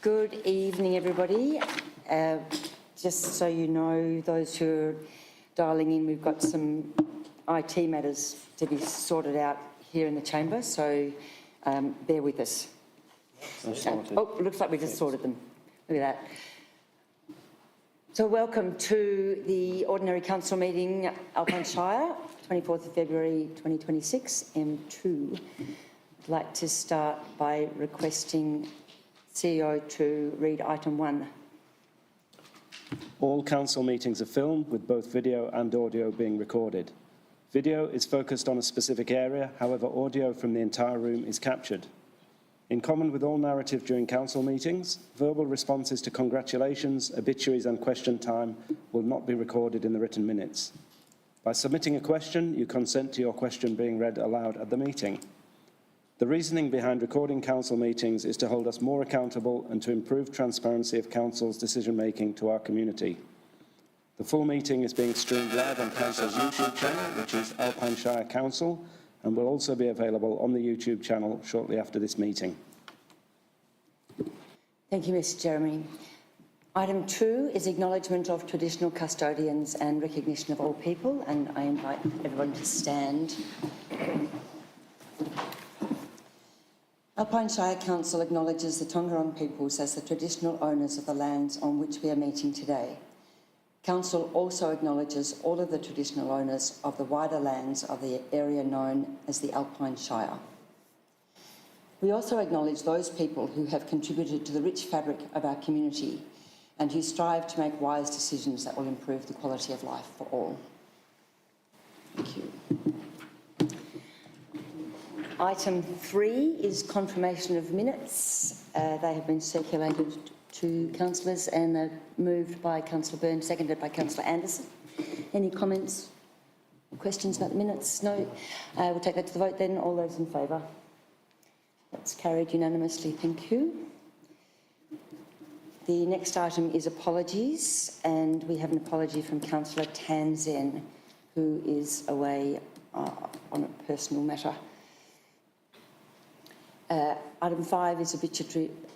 Good evening, everybody. Just so you know, those who are dialing in, we've got some IT matters to be sorted out here in the chamber, so bear with us. Oh, it looks like we just sorted them. Look at that. So welcome to the Ordinary Council meeting, Alpine Shire, 24th of February 2026, M2. I'd like to start by requesting CEO to read item 1. All council meetings are filmed with both video and audio being recorded. Video is focused on a specific area, however audio from the entire room is captured. In common with all narrative during council meetings, verbal responses to congratulations, obituaries and question time will not be recorded in the written minutes. By submitting a question, you consent to your question being read aloud at the meeting. The reasoning behind recording council meetings is to hold us more accountable and to improve transparency of council's decision-making to our community. The full meeting is being streamed live on council's YouTube channel, which is Alpine Shire Council, and will also be available on the YouTube channel shortly after this meeting. Thank you, Mr. Jeremy. Item 2 is acknowledgement of traditional custodians and recognition of all people, and I invite everyone to stand. Alpine Shire Council acknowledges the Tongarong peoples as the traditional owners of the lands on which we are meeting today. Council also acknowledges all of the traditional owners of the wider lands of the area known as the Alpine Shire. We also acknowledge those people who have contributed to the rich fabric of our community and who strive to make wise decisions that will improve the quality of life for all. Thank you. Item 3 is confirmation of minutes. They have been circulated to councillors and are moved by Councillor Byrne, seconded by Councillor Anderson. Any comments or questions about the minutes? No. We'll take that to the vote then. All those in favour? That's carried unanimously. Thank you. The next item is apologies, and we have an apology from Councillor Tanzen, who is away on a personal matter. Item 5 is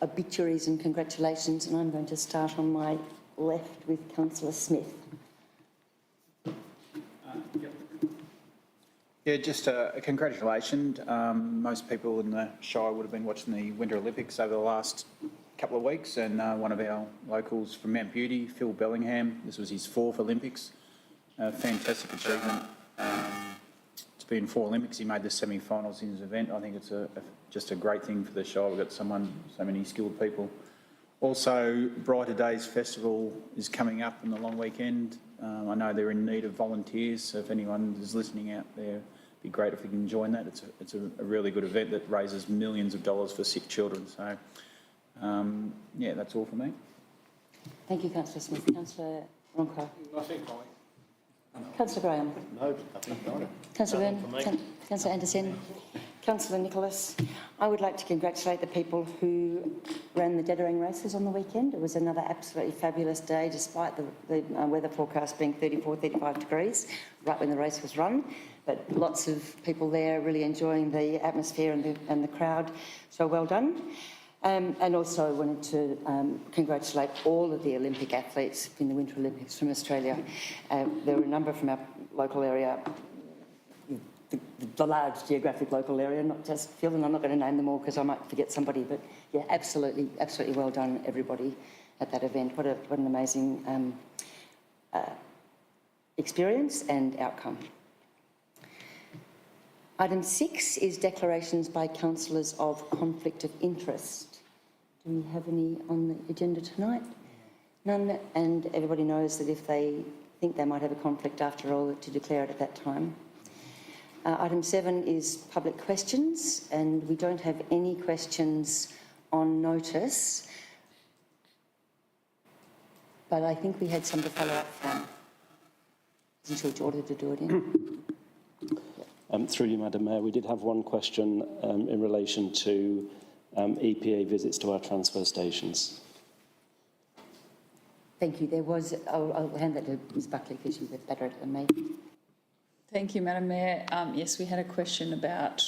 obituaries and congratulations, and I'm going to start on my left with Councillor Smith. Yeah, just a congratulations. Most people in the Shire would have been watching the Winter Olympics over the last couple of weeks, and one of our locals from Mount Beauty, Phil Bellingham, this was his 4th Olympics. Fantastic achievement. It's been 4 Olympics. He made the semi-finals in his event. I think it's just a great thing for the Shire. We've got so many skilled people. Also, Brighter Days Festival is coming up in the long weekend. I know they're in need of volunteers, so if anyone is listening out there, it'd be great if we can join that. It's a really good event that raises millions of dollars for sick children. So, yeah, that's all for me. Thank you, Councillor Smith. Councillor Ronco. Nothing, Molly. Councillor Graham. No, nothing, Molly. Councillor Byrne. Councillor Anderson. Councillor Nicholas. I would like to congratulate the people who ran the Dettering races on the weekend. It was another absolutely fabulous day, despite the weather forecast being 34, 35 degrees, right when the race was run. But lots of people there really enjoying the atmosphere and the crowd. So well done. And also wanted to congratulate all of the Olympic athletes in the Winter Olympics from Australia. There were a number from our local area, the large geographic local area, not just Phil, and I'm not going to name them all because I might forget somebody, but yeah, absolutely well done, everybody at that event. What an amazing experience and outcome. Item 6 is declarations by councillors of conflict of interest. Do we have any on the agenda tonight? None, and everybody knows that if they think they might have a conflict after all, to declare it at that time. Item 7 is public questions, and we don't have any questions on notice, but I think we had some to follow up from. Isn't sure which order to do it in. Through you, Madam Mayor, we did have one question in relation to EPA visits to our transfer stations. Thank you. There was, I'll hand that to Ms Buckley because she's better at it than me. Thank you, Madam Mayor. Yes, we had a question about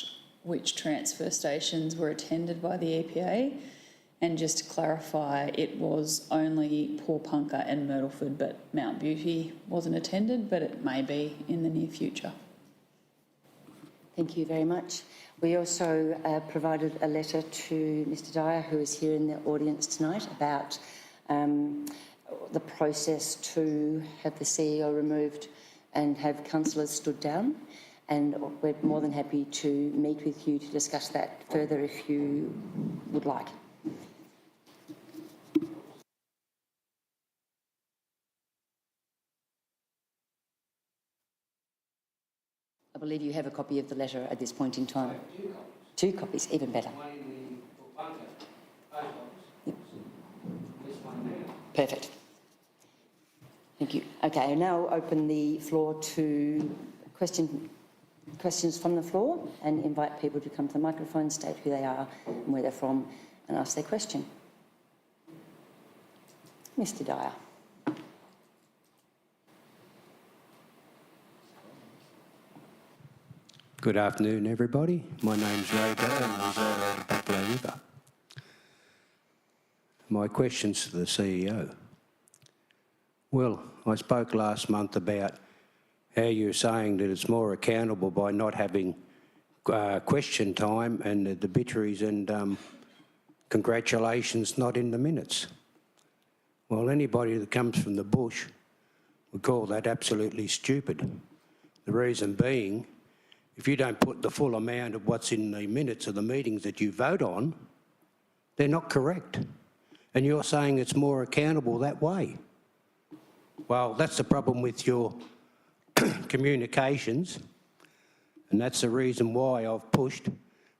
which transfer stations were attended by the EPA, And just to clarify, it was only Pawnpunker and Myrtleford, but Mount Beauty wasn't attended, but it may be in the near future. Thank you very much. We also provided a letter to Mr Dyer, who is here in the audience tonight, about the process to have the CEO removed and have councillors stood down. And we're more than happy to meet with you to discuss that further if you would like. I believe you have a copy of the letter at this point in time. Two copies, even better. Yep. Perfect. Thank you. Okay, I now open the floor to questions from the floor and invite people to come to the microphone, state who they are and where they're from, and ask their question. Mr Dyer. Good afternoon, everybody. My name's Ray Dyer and I reside out of Buffalo River. My question's to the CEO. Well, I spoke last month about how you're saying that it's more accountable by not having question time and the obituaries and congratulations not in the minutes. Well, anybody that comes from the bush would call that absolutely stupid. The reason being, if you don't put the full amount of what's in the minutes of the meetings that you vote on, they're not correct. And you're saying it's more accountable that way. Well, that's the problem with your communications, and that's the reason why I've pushed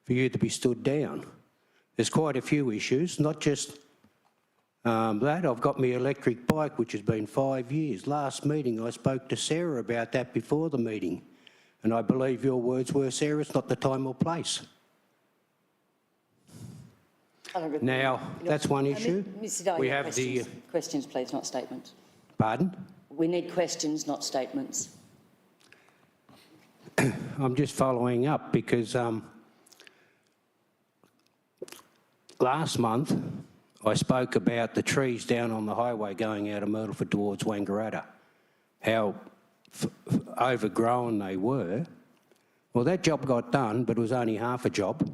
for you to be stood down. There's quite a few issues, not just that. I've got my electric bike, which has been 5 years. Last meeting, I spoke to Sarah about that before the meeting. And I believe your words were, Sarah, it's not the time or place. Now, that's one issue. Mr Dyer, we have questions, please, not statements. Pardon? We need questions, not statements. I'm just following up because last month I spoke about the trees down on the highway going out of Myrtleford towards Wangaratta, how overgrown they were. Well, that job got done, but it was only half a job.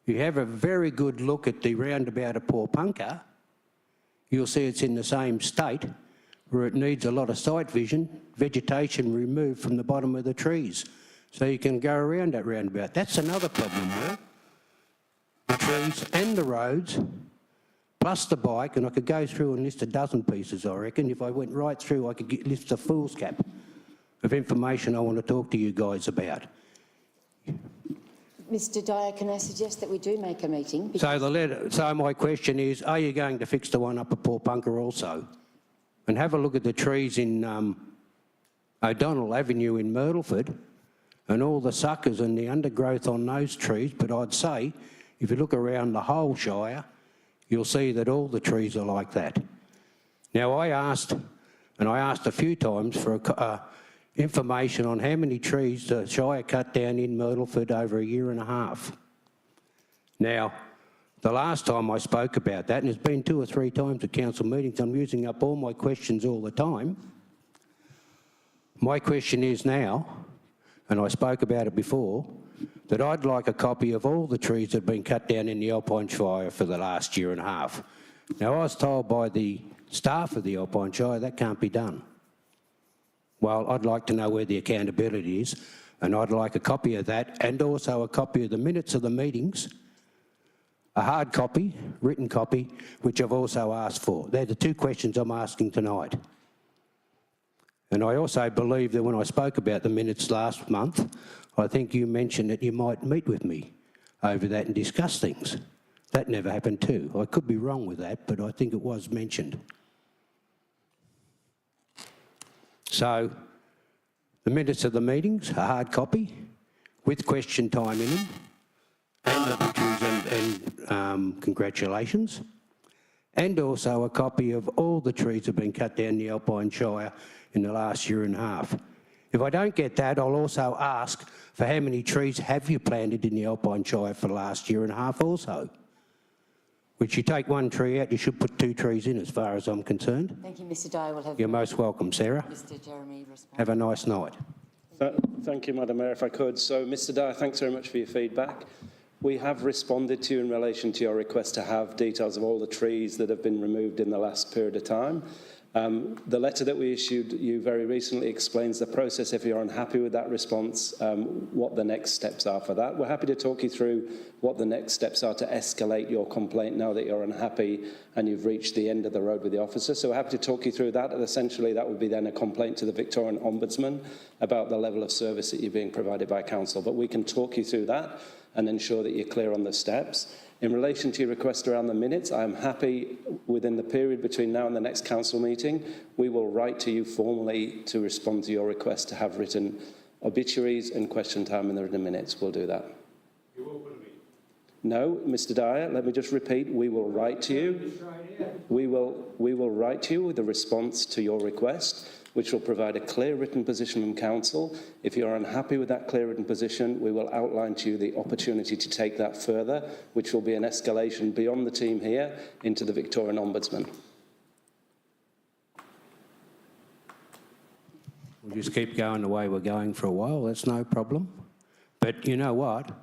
You have a very good look at the roundabout of Pawnpunker, you'll see it's in the same state where it needs a lot of sight vision, vegetation removed from the bottom of the trees, so you can go around that roundabout. That's another problem there. The trees and the roads, plus the bike, and I could go through and list a dozen pieces, I reckon. If I went right through, I could list a fool's cap of information I want to talk to you guys about. Mr Dyer, can I suggest that we do make a meeting? So my question is, are you going to fix the one up at Pawnpunker also? And have a look at the trees in O'Donnell Avenue in Myrtleford and all the suckers and the undergrowth on those trees. But I'd say, if you look around the whole Shire, you'll see that all the trees are like that. Now, I asked a few times for information on how many trees the Shire cut down in Myrtleford over a year and a half. Now, the last time I spoke about that, and it's been 2 or 3 times at council meetings, I'm using up all my questions all the time. My question is now, and I spoke about it before, that I'd like a copy of all the trees that have been cut down in the Alpine Shire for the last year and a half. Now, I was told by the staff of the Alpine Shire that can't be done. Well, I'd like to know where the accountability is, and I'd like a copy of that and also a copy of the minutes of the meetings, a hard copy, written copy, which I've also asked for. They're the 2 questions I'm asking tonight. And I also believe that when I spoke about the minutes last month, I think you mentioned that you might meet with me over that and discuss things. That never happened too. I could be wrong with that, but I think it was mentioned. So, the minutes of the meetings, a hard copy, with question time in them, and the pictures and congratulations, and also a copy of all the trees that have been cut down the Alpine Shire in the last year and a half. If I don't get that, I'll also ask for how many trees have you planted in the Alpine Shire for the last year and a half also. Which you take one tree out, you should put 2 trees in as far as I'm concerned. Thank you, Mr Dyer. We'll have You're most welcome, Sarah. Mr Jeremy respond. Have a nice night. Thank you, Madam Mayor, if I could. So, Mr Dyer, thanks very much for your feedback. We have responded to you in relation to your request to have details of all the trees that have been removed in the last period of time. The letter that we issued you very recently explains the process. If you're unhappy with that response, what the next steps are for that. We're happy to talk you through what the next steps are to escalate your complaint now that you're unhappy and you've reached the end of the road with the officer. So we're happy to talk you through that. And essentially, that would be then a complaint to the Victorian Ombudsman about the level of service that you're being provided by council. But we can talk you through that and ensure that you're clear on the steps. In relation to your request around the minutes, I am happy within the period between now and the next council meeting, we will write to you formally to respond to your request to have written obituaries and question time in the written minutes. We'll do that. You will put a meeting. No, Mr Dyer, let me just repeat, we will write to you. We will write to you with a response to your request, which will provide a clear written position from council. If you're unhappy with that clear written position, we will outline to you the opportunity to take that further, which will be an escalation beyond the team here into the Victorian Ombudsman. We'll just keep going the way we're going for a while, that's no problem. But you know what? It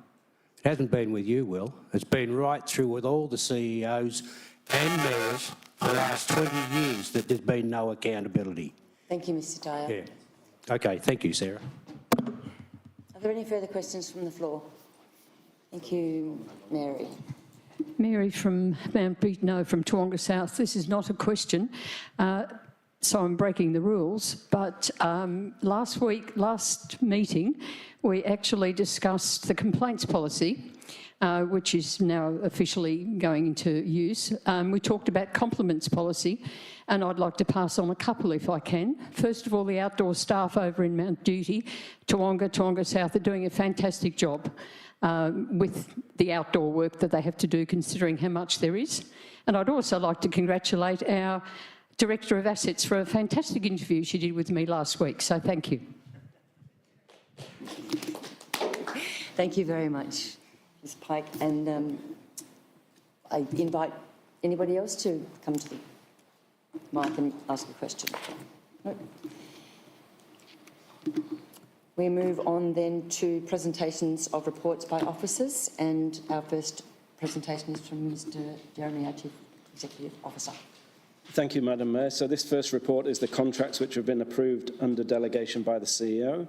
hasn't been with you, Will. It's been right through with all the CEOs and mayors for the last 20 years that there's been no accountability. Thank you, Mr Dyer. Yeah. Okay, thank you, Sarah. Are there any further questions from the floor? Thank you, Mary. Mary from Mount Beaton, no, from Toowoomba South. This is not a question, so I'm breaking the rules, but last meeting, we actually discussed the complaints policy, which is now officially going into use. We talked about compliments policy, and I'd like to pass on a couple if I can. First of all, the outdoor staff over in Mount Duty, Toowoomba South, are doing a fantastic job with the outdoor work that they have to do, considering how much there is. And I'd also like to congratulate our Director of Assets for a fantastic interview she did with me last week, so thank you. Thank you very much, Ms Pike. And I invite anybody else to come to the mic and ask a question. No. We move on then to presentations of reports by officers, and our first presentation is from Mr Jeremy, our Chief Executive Officer. Thank you, Madam Mayor. So this first report is the contracts which have been approved under delegation by the CEO.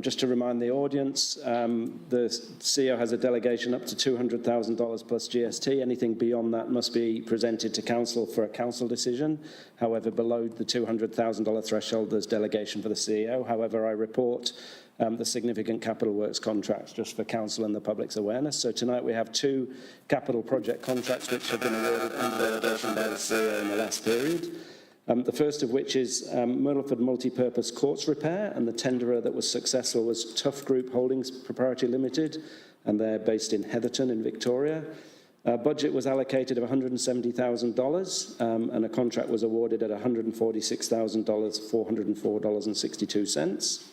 Just to remind the audience, the CEO has a delegation up to $200,000 plus GST. Anything beyond that must be presented to council for a council decision. However, below the $200,000 threshold, there's delegation for the CEO. However, I report the significant capital works contracts just for council and the public's awareness. So tonight we have 2 capital project contracts which have been awarded under delegation by the CEO in the last period. The first of which is Myrtleford Multipurpose Courts Repair, and the tenderer that was successful was Tough Group Holdings Proprietary Limited, and they're based in Heatherton in Victoria. Budget was allocated of $170,000, and a contract was awarded at $146,404.62.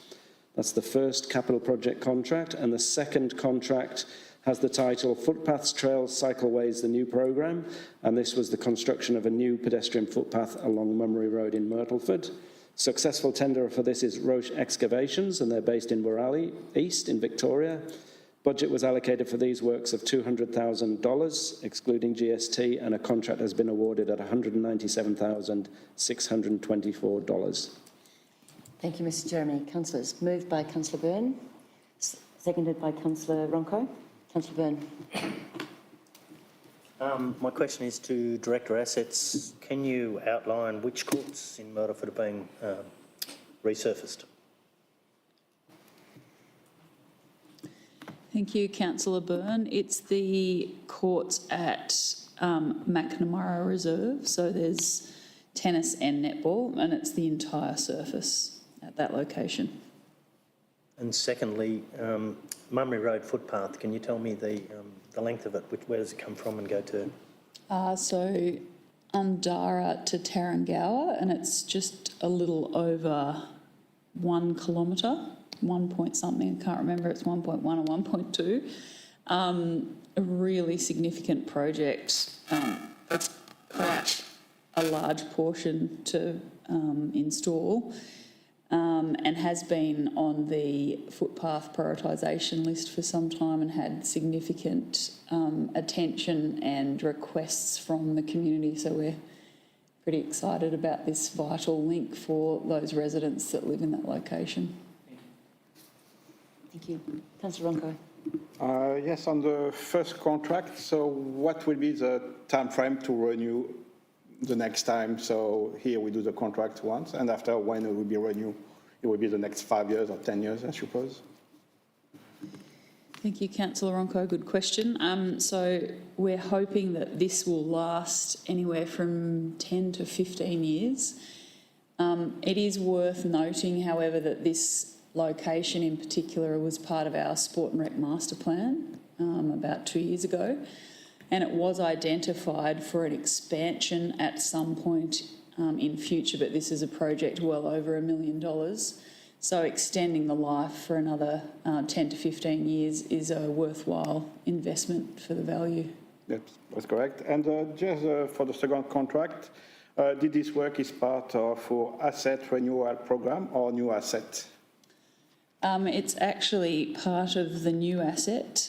That's the first capital project contract, and the second contract has the title Footpaths, Trails, Cycleways, the New Programme, and this was the construction of a new pedestrian footpath along Mummery Road in Myrtleford. Successful tenderer for this is Roche Excavations, and they're based in Wirrallee East in Victoria. Budget was allocated for these works of $200,000, excluding GST, and a contract has been awarded at $197,624. Thank you, Mr Jeremy. Councillors, moved by Councillor Byrne, seconded by Councillor Ronco. Councillor Byrne. My question is to Director Assets. Can you outline which courts in Myrtleford are being resurfaced? Thank you, Councillor Byrne. It's the courts at McNamara Reserve, so there's tennis and netball, and it's the entire surface at that location. And secondly, Mummery Road footpath, can you tell me the length of it? Where does it come from and go to? So Undara to Tarrangower, and it's just a little over 1 kilometre, 1 point something, I can't remember, it's 1.1 or 1.2. a really significant project. It's quite a large portion to install, and has been on the footpath prioritisation list for some time and had significant attention and requests from the community. So we're pretty excited about this vital link for those residents that live in that location. Thank you. Councillor Ronco. Yes, on the first contract, so what will be the time frame to renew the next time? So here we do the contract once, and after when it will be renewed? It will be the next 5 years or 10 years, I suppose. Thank you, Councillor Ronco. Good question. So we're hoping that this will last anywhere from 10 to 15 years. It is worth noting, however, that this location in particular was part of our Sport and Rec Master Plan about 2 years ago, and it was identified for an expansion at some point in future, but this is a project well over $1 million. So extending the life for another 10 to 15 years is a worthwhile investment for the value. Yes, that's correct. And just for the second contract, did this work is part of our asset renewal program or new asset? It's actually part of the new asset.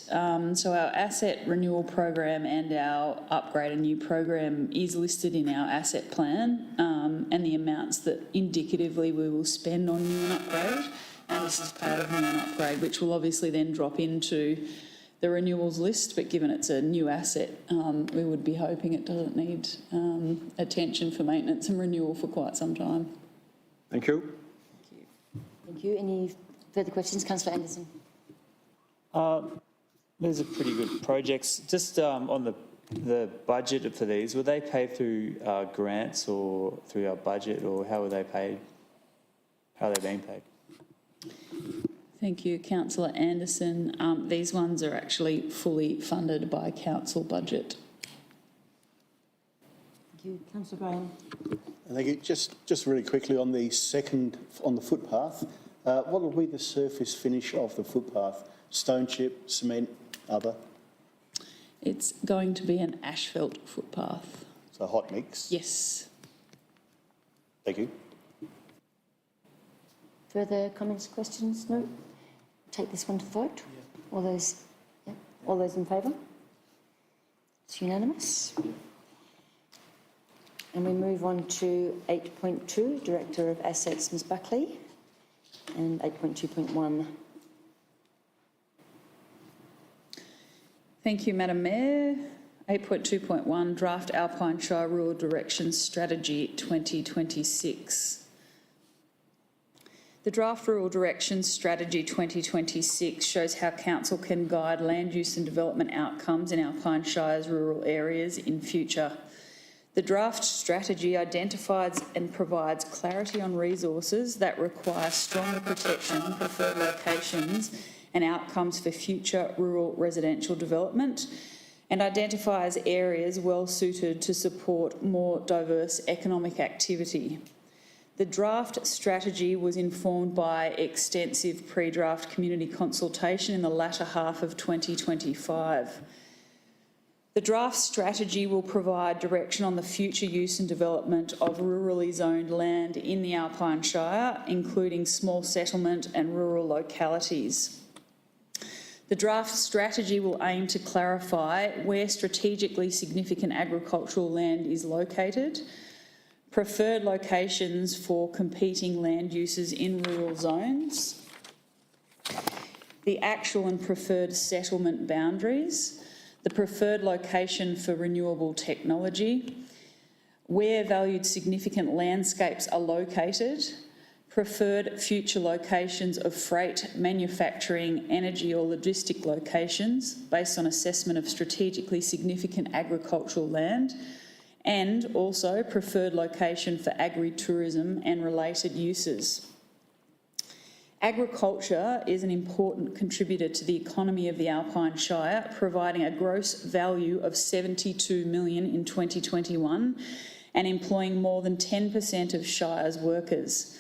So our asset renewal program and our upgrade and new program is listed in our asset plan, and the amounts that indicatively we will spend on new and upgrade. And this is part of new and upgrade, which will obviously then drop into the renewals list. But given it's a new asset, we would be hoping it doesn't need attention for maintenance and renewal for quite some time. Thank you. Thank you. Any further questions? Councillor Anderson. These are pretty good projects. Just on the budget for these, were they paid through grants or through our budget, or how were they paid? How are they being paid? Thank you, Councillor Anderson. These ones are actually fully funded by council budget. Thank you. Councillor Graham. Thank you. Just really quickly on the footpath, what will be the surface finish of the footpath? Stone chip, cement, other? It's going to be an asphalt footpath. So a hot mix? Yes. Thank you. Further comments, questions? No? Take this one to vote. All those in favour? It's unanimous. And we move on to 8.2, Director of Assets, Ms Buckley, and 8.2.1. Thank you, Madam Mayor. 8.2.1, Draft Alpine Shire Rural Direction Strategy 2026. The Draft Rural Direction Strategy 2026 shows how Council can guide land use and development outcomes in Alpine Shire's rural areas in future. The draft strategy identifies and provides clarity on resources that require stronger protection, preferred locations and outcomes for future rural residential development, and identifies areas well suited to support more diverse economic activity. The draft strategy was informed by extensive pre-draft community consultation in the latter half of 2025. The draft strategy will provide direction on the future use and development of rurally zoned land in the Alpine Shire, including small settlement and rural localities. The draft strategy will aim to clarify where strategically significant agricultural land is located, preferred locations for competing land uses in rural zones, the actual and preferred settlement boundaries, the preferred location for renewable technology, where valued significant landscapes are located, preferred future locations of freight, manufacturing, energy or logistic locations based on assessment of strategically significant agricultural land, and also preferred location for agri-tourism and related uses. Agriculture is an important contributor to the economy of the Alpine Shire, providing a gross value of $72 million in 2021 and employing more than 10% of Shire's workers.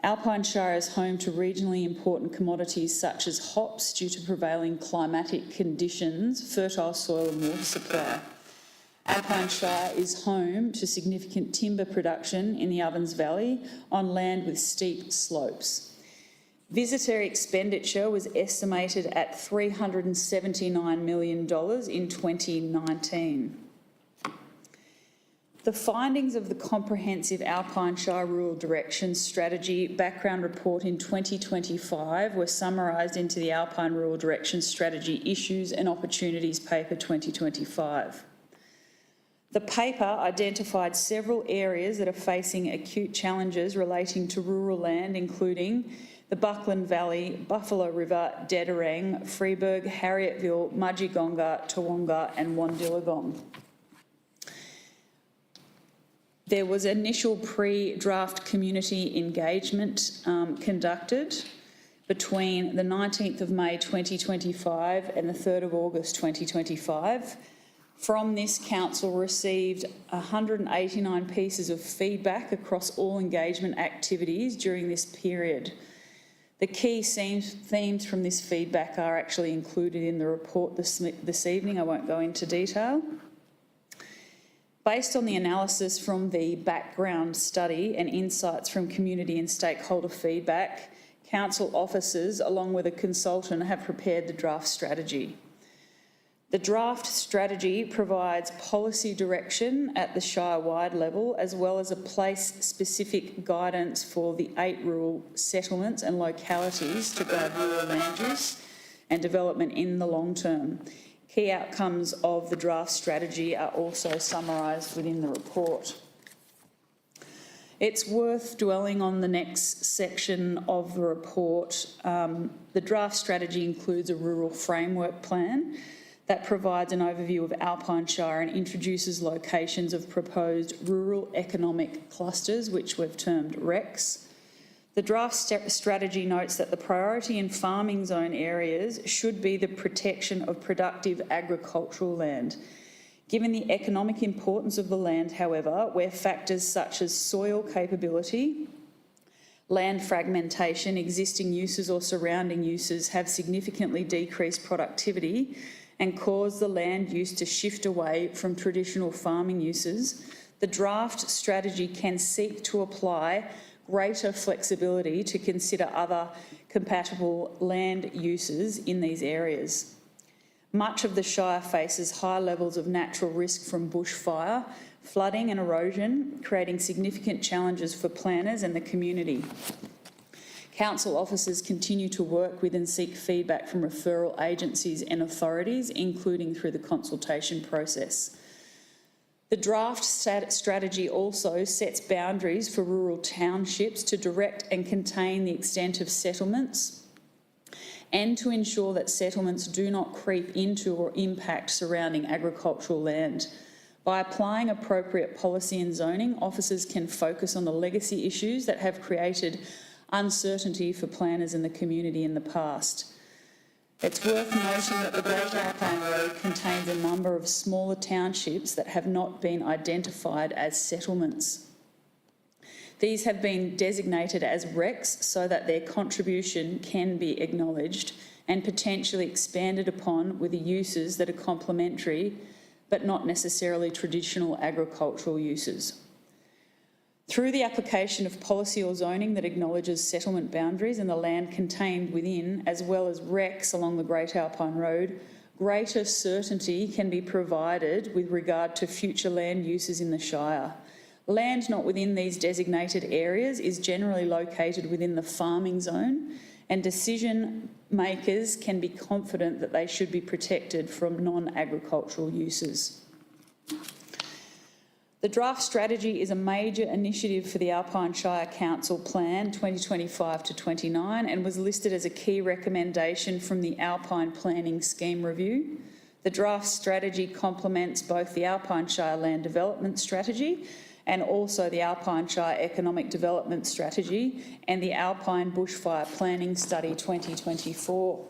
Alpine Shire is home to regionally important commodities such as hops due to prevailing climatic conditions, fertile soil and water supply. Alpine Shire is home to significant timber production in the Ovens Valley on land with steep slopes. Visitor expenditure was estimated at $379 million in 2019. The findings of the Comprehensive Alpine Shire Rural Direction Strategy Background Report in 2025 were summarised into the Alpine Rural Direction Strategy Issues and Opportunities Paper 2025. The paper identified several areas that are facing acute challenges relating to rural land, including the Buckland Valley, Buffalo River, Dedarang, Freeburg, Harrietville, Mudgegonga, Toowoomba and Wandillagong. There was initial pre-draft community engagement conducted between the 19th of May 2025 and the 3rd of August 2025. From this, Council received 189 pieces of feedback across all engagement activities during this period. The key themes from this feedback are actually included in the report this evening. I won't go into detail. Based on the analysis from the background study and insights from community and stakeholder feedback, Council officers, along with a consultant, have prepared the draft strategy. The draft strategy provides policy direction at the Shire-wide level, as well as a place-specific guidance for the 8 rural settlements and localities to guide rural land use and development in the long term. Key outcomes of the draft strategy are also summarised within the report. It's worth dwelling on the next section of the report. The draft strategy includes a rural framework plan that provides an overview of Alpine Shire and introduces locations of proposed rural economic clusters, which we've termed RECs. The draft strategy notes that the priority in farming zone areas should be the protection of productive agricultural land. Given the economic importance of the land, however, where factors such as soil capability, land fragmentation, existing uses or surrounding uses have significantly decreased productivity and cause the land use to shift away from traditional farming uses, the draft strategy can seek to apply greater flexibility to consider other compatible land uses in these areas. Much of the Shire faces high levels of natural risk from bushfire, flooding and erosion, creating significant challenges for planners and the community. Council officers continue to work with and seek feedback from referral agencies and authorities, including through the consultation process. The draft strategy also sets boundaries for rural townships to direct and contain the extent of settlements and to ensure that settlements do not creep into or impact surrounding agricultural land. By applying appropriate policy and zoning, officers can focus on the legacy issues that have created uncertainty for planners in the community in the past. It's worth noting that the Great Alpine Road contains a number of smaller townships that have not been identified as settlements. These have been designated as RECs so that their contribution can be acknowledged and potentially expanded upon with the uses that are complementary but not necessarily traditional agricultural uses. Through the application of policy or zoning that acknowledges settlement boundaries and the land contained within, as well as RECs along the Great Alpine Road, greater certainty can be provided with regard to future land uses in the Shire. Land not within these designated areas is generally located within the farming zone, and decision makers can be confident that they should be protected from non-agricultural uses. The draft strategy is a major initiative for the Alpine Shire Council Plan 2025 to 29 and was listed as a key recommendation from the Alpine Planning Scheme Review. The draft strategy complements both the Alpine Shire Land Development Strategy and also the Alpine Shire Economic Development Strategy and the Alpine Bushfire Planning Study 2024.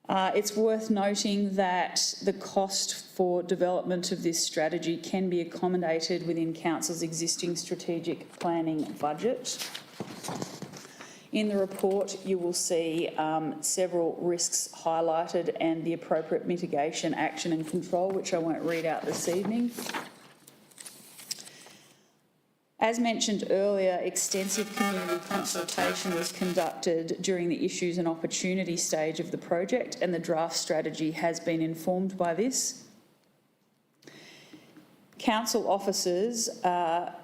It's worth noting that the cost for development of this strategy can be accommodated within Council's existing strategic planning budget. In the report, you will see several risks highlighted and the appropriate mitigation, action and control, which I won't read out this evening. As mentioned earlier, extensive community consultation was conducted during the issues and opportunity stage of the project, and the draft strategy has been informed by this. Council officers are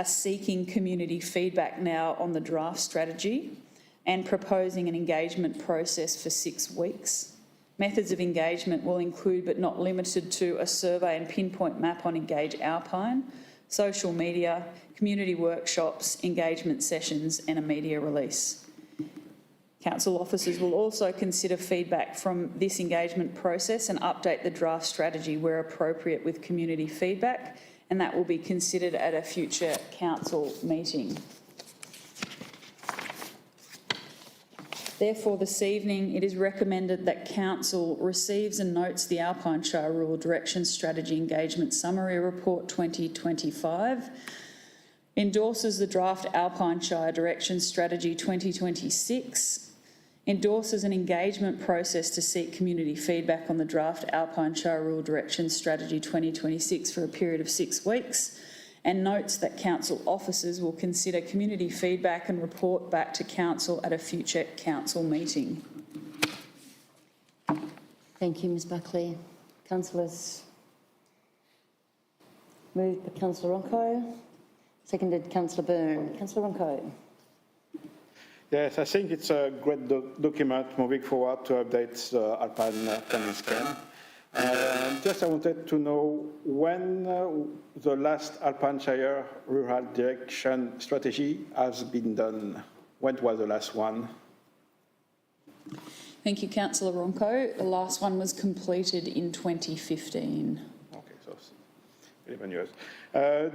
seeking community feedback now on the draft strategy and proposing an engagement process for 6 weeks. Methods of engagement will include, but not limited to, a survey and pinpoint map on Engage Alpine, social media, community workshops, engagement sessions and a media release. Council officers will also consider feedback from this engagement process and update the draft strategy where appropriate with community feedback, and that will be considered at a future council meeting. Therefore, this evening it is recommended that Council receives and notes the Alpine Shire Rural Direction Strategy Engagement Summary Report 2025, endorses the draft Alpine Shire Direction Strategy 2026, endorses an engagement process to seek community feedback on the draft Alpine Shire Rural Direction Strategy 2026 for a period of 6 weeks, and notes that Council officers will consider community feedback and report back to Council at a future Council meeting. Thank you, Ms Buckley. Councillors. Moved by Councillor Ronco, seconded Councillor Byrne. Councillor Ronco. Yes, I think it's a great document moving forward to update the Alpine planning scheme. Just I wanted to know when the last Alpine Shire Rural Direction Strategy has been done. When was the last one? Thank you, Councillor Ronco. The last one was completed in 2015. Okay, so 11 years.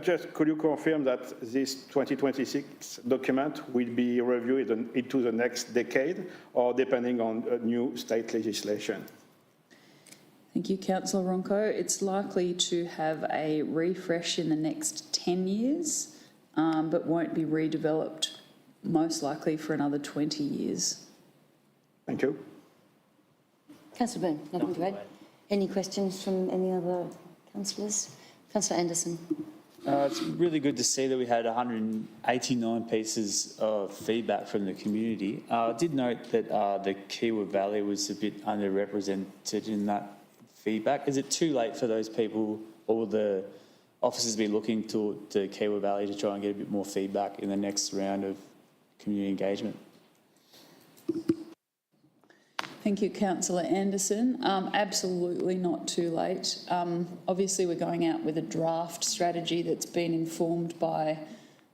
Just could you confirm that this 2026 document will be reviewed into the next decade or depending on new state legislation? Thank you, Councillor Ronco. It's likely to have a refresh in the next 10 years, but won't be redeveloped most likely for another 20 years. Thank you. Councillor Byrne, nothing to add. Any questions from any other councillors? Councillor Anderson. It's really good to see that we had 189 pieces of feedback from the community. I did note that the Kiewa Valley was a bit underrepresented in that feedback. Is it too late for those people, or will the officers be looking to Kiewa Valley to try and get a bit more feedback in the next round of community engagement? Thank you, Councillor Anderson. Absolutely not too late. Obviously, we're going out with a draft strategy that's been informed by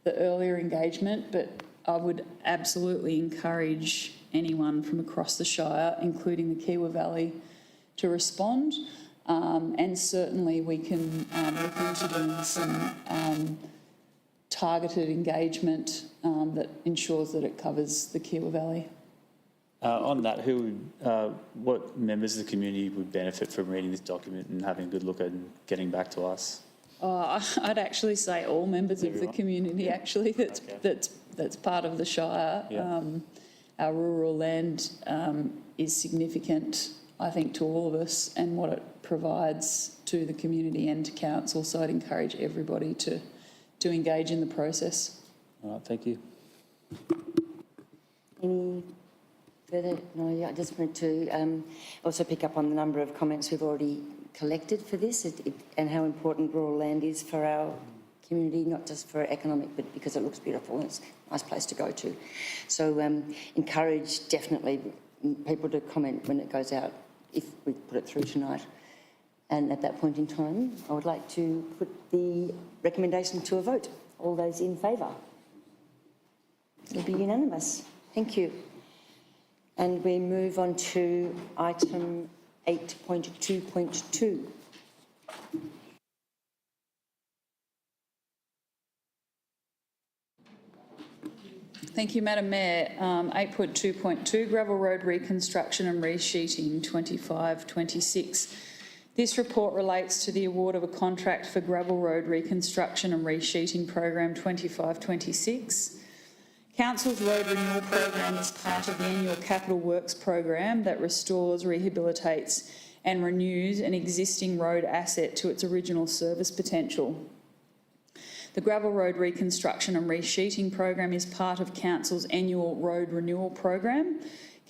the earlier engagement, but I would absolutely encourage anyone from across the Shire, including the Kiewa Valley, to respond. And certainly we can look into doing some targeted engagement that ensures that it covers the Kiewa Valley. On that, what members of the community would benefit from reading this document and having a good look at and getting back to us? I'd actually say all members of the community, actually, that's part of the Shire. Yeah. Our rural land is significant, I think, to all of us and what it provides to the community and to council. So I'd encourage everybody to engage in the process. All right, thank you. Any further? No, yeah, I just wanted to also pick up on the number of comments we've already collected for this and how important rural land is for our community, not just for economic, but because it looks beautiful and it's a nice place to go to. So encourage definitely people to comment when it goes out, if we put it through tonight. And at that point in time, I would like to put the recommendation to a vote. All those in favour? It'll be unanimous. Thank you. And we move on to item 8.2.2. Thank you, Madam Mayor. 8.2.2, gravel road reconstruction and resheeting 25-26. This report relates to the award of a contract for gravel road reconstruction and resheeting program 25-26. Council's road renewal program is part of the annual capital works program that restores, rehabilitates and renews an existing road asset to its original service potential. The gravel road reconstruction and resheeting program is part of Council's annual road renewal program.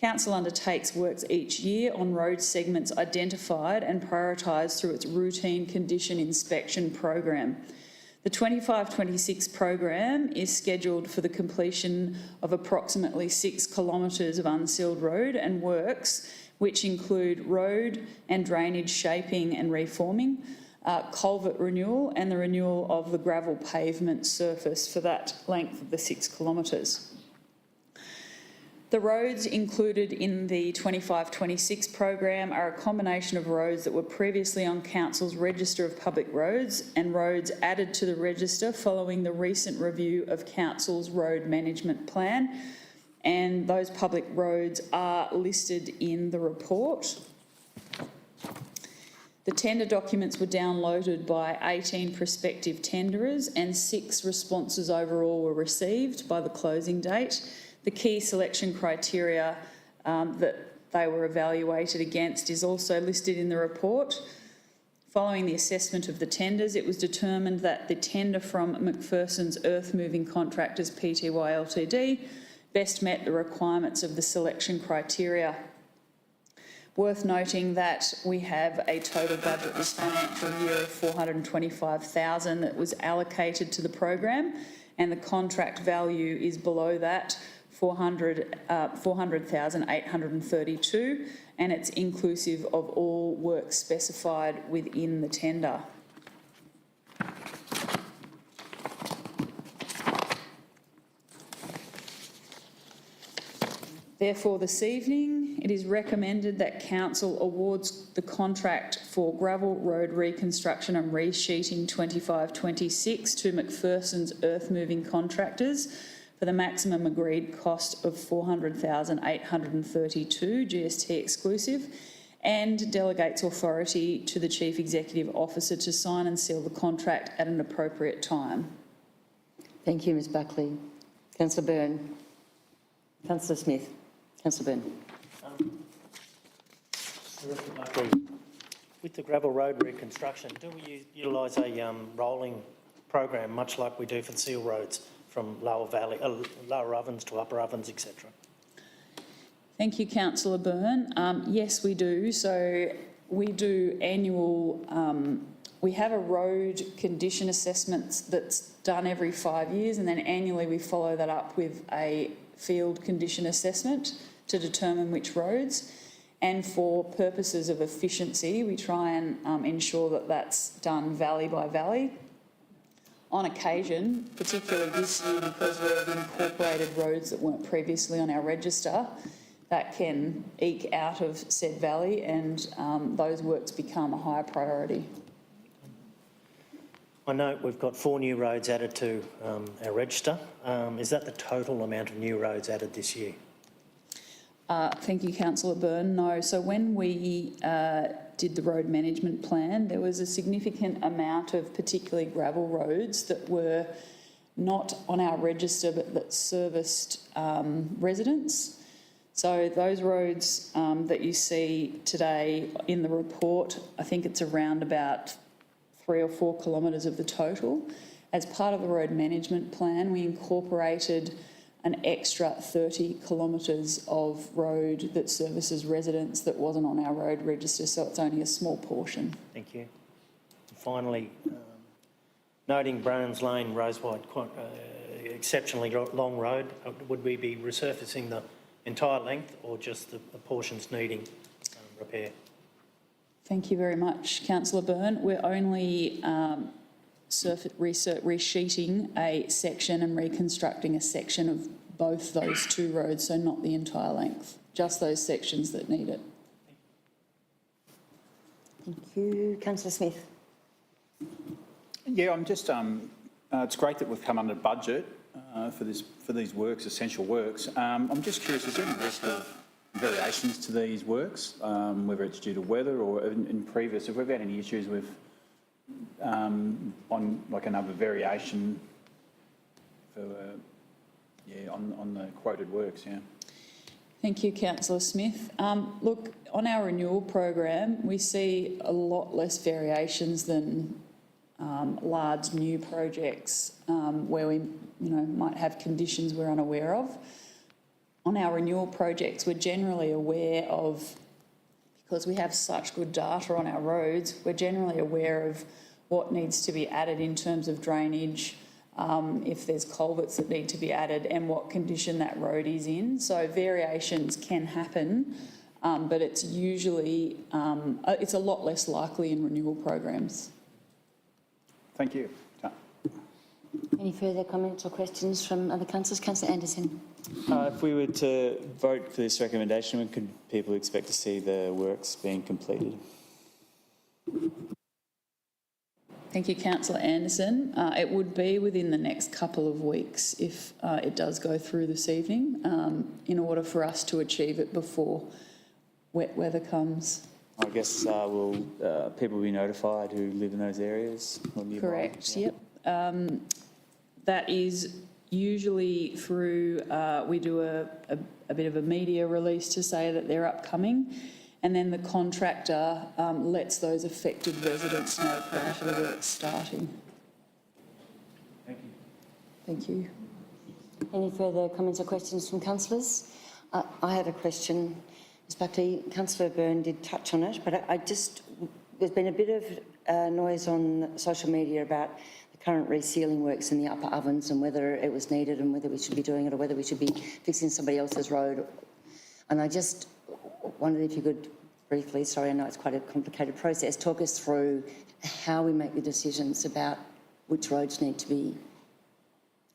Council undertakes works each year on road segments identified and prioritised through its routine condition inspection program. The 25-26 program is scheduled for the completion of approximately 6 kilometres of unsealed road and works, which include road and drainage shaping and reforming, culvert renewal and the renewal of the gravel pavement surface for that length of the 6 kilometres. The roads included in the 25-26 program are a combination of roads that were previously on Council's Register of Public Roads and roads added to the register following the recent review of Council's Road Management Plan, and those public roads are listed in the report. The tender documents were downloaded by 18 prospective tenderers and 6 responses overall were received by the closing date. The key selection criteria that they were evaluated against is also listed in the report. Following the assessment of the tenders, it was determined that the tender from McPherson's Earth Moving Contractors Pty Ltd best met the requirements of the selection criteria. Worth noting that we have a total budget this financial year of $425,000 that was allocated to the program, and the contract value is below that, $400,832, and it's inclusive of all work specified within the tender. Therefore, this evening, it is recommended that Council awards the contract for gravel road reconstruction and resheeting 25-26 to McPherson's Earth Moving Contractors for the maximum agreed cost of $400,832 GST exclusive, and delegates authority to the Chief Executive Officer to sign and seal the contract at an appropriate time. Thank you, Ms Buckley. Councillor Byrne. Councillor Smith. Councillor Byrne. Director Buckley, with the gravel road reconstruction, do we utilise a rolling program, much like we do for the seal roads from lower ovens to upper ovens, etc.? Thank you, Councillor Byrne. Yes, we do. So we do annual, we have a road condition assessment that's done every 5 years, and then annually we follow that up with a field condition assessment to determine which roads. And for purposes of efficiency, we try and ensure that that's done valley by valley. On occasion, particularly this year, because we've incorporated roads that weren't previously on our register, that can eke out of said valley, and those works become a higher priority. I note we've got 4 new roads added to our register. Is that the total amount of new roads added this year? Thank you, Councillor Byrne. No. So when we did the road management plan, there was a significant amount of particularly gravel roads that were not on our register but that serviced residents. So those roads that you see today in the report, I think it's around about 3 or 4 kilometres of the total. As part of the road management plan, we incorporated an extra 30 kilometres of road that services residents that wasn't on our road register, so it's only a small portion. Thank you. Finally, noting Browns Lane, Rosewhite, quite exceptionally long road, would we be resurfacing the entire length or just the portions needing repair? Thank you very much, Councillor Byrne. We're only resheeting a section and reconstructing a section of both those 2 roads, so not the entire length, just those sections that need it. Thank you. Councillor Smith. Yeah, I'm just, it's great that we've come under budget. for these works, essential works. I'm just curious, is there any risk of variations to these works, whether it's due to weather or in previous, have we had any issues with on like another variation for on the quoted works? Yeah. Thank you, Councillor Smith. Look, on our renewal program, we see a lot less variations than large new projects where we, might have conditions we're unaware of. On our renewal projects, we're generally aware of, because we have such good data on our roads, we're generally aware of what needs to be added in terms of drainage, if there's culverts that need to be added, and what condition that road is in. So variations can happen, but it's usually, it's a lot less likely in renewal programs. Thank you. Any further comments or questions from other councillors? Councillor Anderson. If we were to vote for this recommendation, when could people expect to see the works being completed? Thank you, Councillor Anderson. It would be within the next couple of weeks if it does go through this evening, in order for us to achieve it before wet weather comes. I guess will people be notified who live in those areas or nearby? Correct, Yeah. yep. That is usually through, we do a bit of a media release to say that they're upcoming, and then the contractor lets those affected residents know prior to the work starting. Thank you. Thank you. Any further comments or questions from councillors? I have a question, Ms Buckley. Councillor Byrne did touch on it, but there's been a bit of noise on social media about the current resealing works in the upper ovens and whether it was needed and whether we should be doing it or whether we should be fixing somebody else's road. And I just wondered if you could briefly, sorry, I know it's quite a complicated process, talk us through how we make the decisions about which roads need to be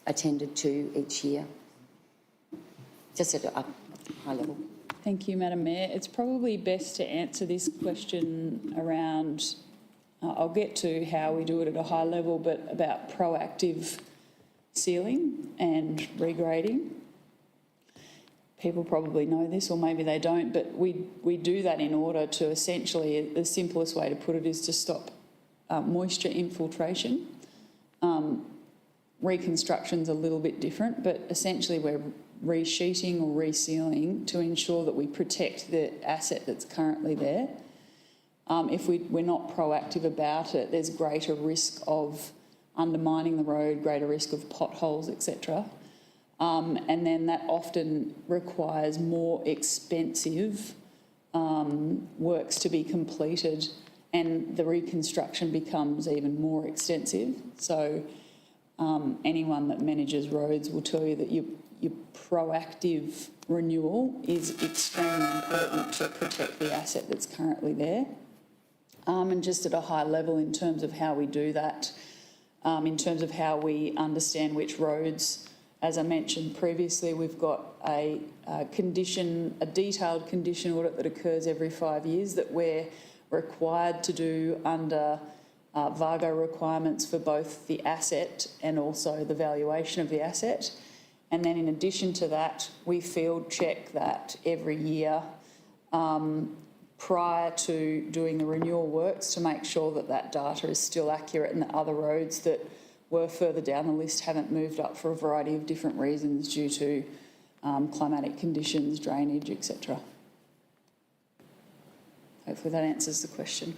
attended to each year, just at a high level. Thank you, Madam Mayor. It's probably best to answer this question around, I'll get to how we do it at a high level, but about proactive sealing and regrading. People probably know this, or maybe they don't, but we do that in order to essentially, the simplest way to put it is to stop moisture infiltration. Reconstruction's a little bit different, but essentially we're resheeting or resealing to ensure that we protect the asset that's currently there. If we're not proactive about it, there's greater risk of undermining the road, greater risk of potholes, etc. And then that often requires more expensive works to be completed, and the reconstruction becomes even more extensive. So anyone that manages roads will tell you that your proactive renewal is extremely important to protect the asset that's currently there. And just at a high level in terms of how we do that, in terms of how we understand which roads. As I mentioned previously, we've got a detailed condition audit that occurs every 5 years that we're required to do under VAGO requirements for both the asset and also the valuation of the asset. And then in addition to that, we field check that every year prior to doing the renewal works to make sure that that data is still accurate and that other roads that were further down the list haven't moved up for a variety of different reasons due to climatic conditions, drainage, etc. Hopefully that answers the question.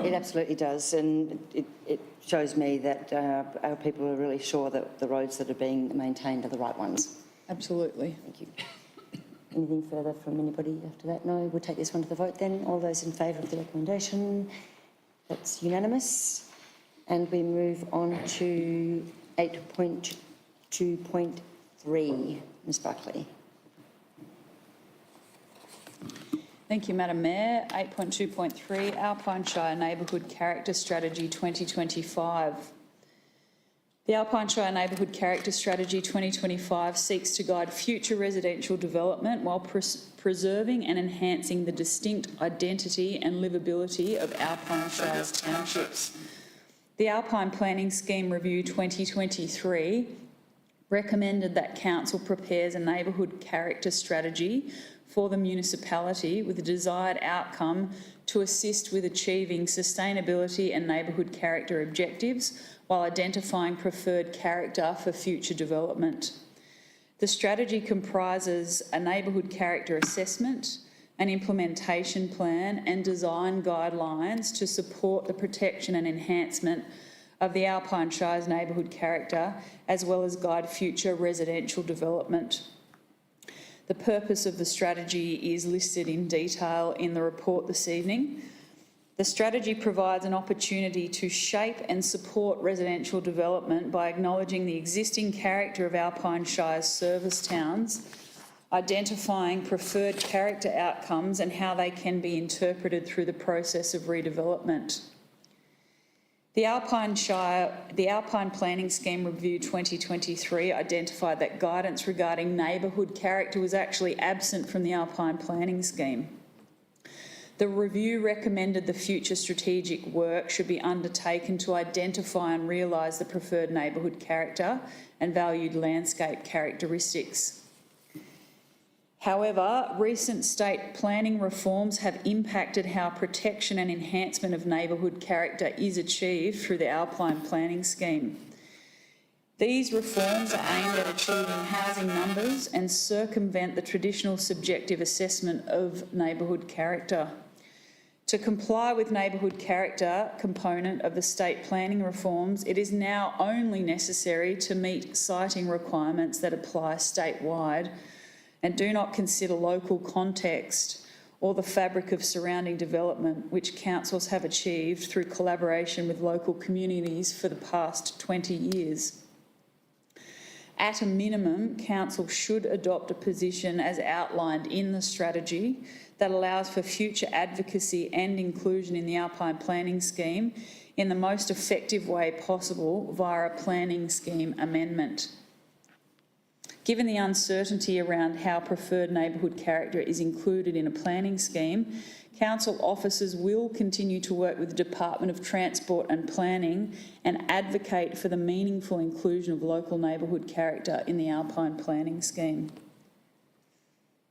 It absolutely does, and it shows me that our people are really sure that the roads that are being maintained are the right ones. Absolutely. Thank you. Anything further from anybody after that? No, we'll take this one to the vote then. All those in favour of the recommendation? That's unanimous. And we move on to 8.2.3. Ms Buckley. Thank you, Madam Mayor. 8.2.3, Alpine Shire Neighbourhood Character Strategy 2025. The Alpine Shire Neighbourhood Character Strategy 2025 seeks to guide future residential development while preserving and enhancing the distinct identity and livability of Alpine Shire's townships. The Alpine Planning Scheme Review 2023 recommended that council prepares a neighbourhood character strategy for the municipality with a desired outcome to assist with achieving sustainability and neighbourhood character objectives while identifying preferred character for future development. The strategy comprises a neighbourhood character assessment, an implementation plan and design guidelines to support the protection and enhancement of the Alpine Shire's neighbourhood character, as well as guide future residential development. The purpose of the strategy is listed in detail in the report this evening. The strategy provides an opportunity to shape and support residential development by acknowledging the existing character of Alpine Shire's service towns, identifying preferred character outcomes and how they can be interpreted through the process of redevelopment. The Alpine Planning Scheme Review 2023 identified that guidance regarding neighbourhood character was actually absent from the Alpine Planning Scheme. The review recommended the future strategic work should be undertaken to identify and realise the preferred neighbourhood character and valued landscape characteristics. However, recent state planning reforms have impacted how protection and enhancement of neighbourhood character is achieved through the Alpine Planning Scheme. These reforms are aimed at achieving housing numbers and circumvent the traditional subjective assessment of neighbourhood character. To comply with neighbourhood character component of the state planning reforms, it is now only necessary to meet siting requirements that apply statewide and do not consider local context or the fabric of surrounding development, which councils have achieved through collaboration with local communities for the past 20 years. At a minimum, council should adopt a position as outlined in the strategy that allows for future advocacy and inclusion in the Alpine Planning Scheme in the most effective way possible via a planning scheme amendment. Given the uncertainty around how preferred neighbourhood character is included in a planning scheme, council officers will continue to work with the Department of Transport and Planning and advocate for the meaningful inclusion of local neighbourhood character in the Alpine Planning Scheme.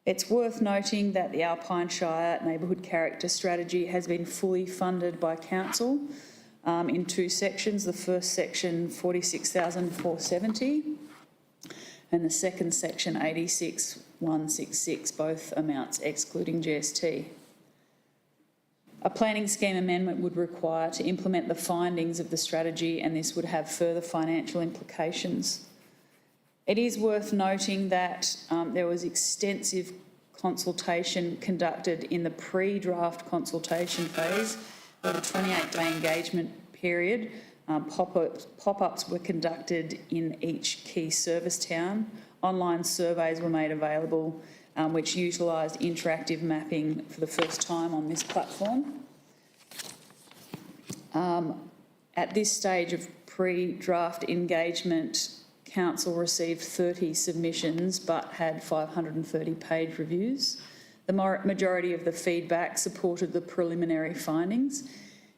It's worth noting that the Alpine Shire Neighbourhood Character Strategy has been fully funded by council in two sections. The first section, $46,470, and the second section, $86,166, both amounts excluding GST. A planning scheme amendment would require to implement the findings of the strategy, and this would have further financial implications. It is worth noting that there was extensive consultation conducted in the pre-draft consultation phase of the 28-day engagement period. Pop-ups were conducted in each key service town. Online surveys were made available, which utilised interactive mapping for the first time on this platform. At this stage of pre-draft engagement, council received 30 submissions but had 530 page reviews. The majority of the feedback supported the preliminary findings.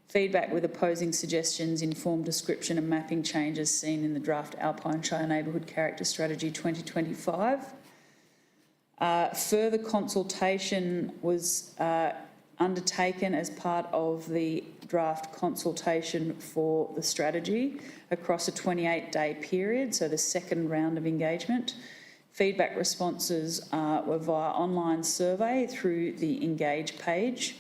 Feedback with opposing suggestions informed description and mapping changes seen in the draft Alpine Shire Neighbourhood Character Strategy 2025. Further consultation was undertaken as part of the draft consultation for the strategy across a 28-day period, so the second round of engagement. Feedback responses were via online survey through the Engage page.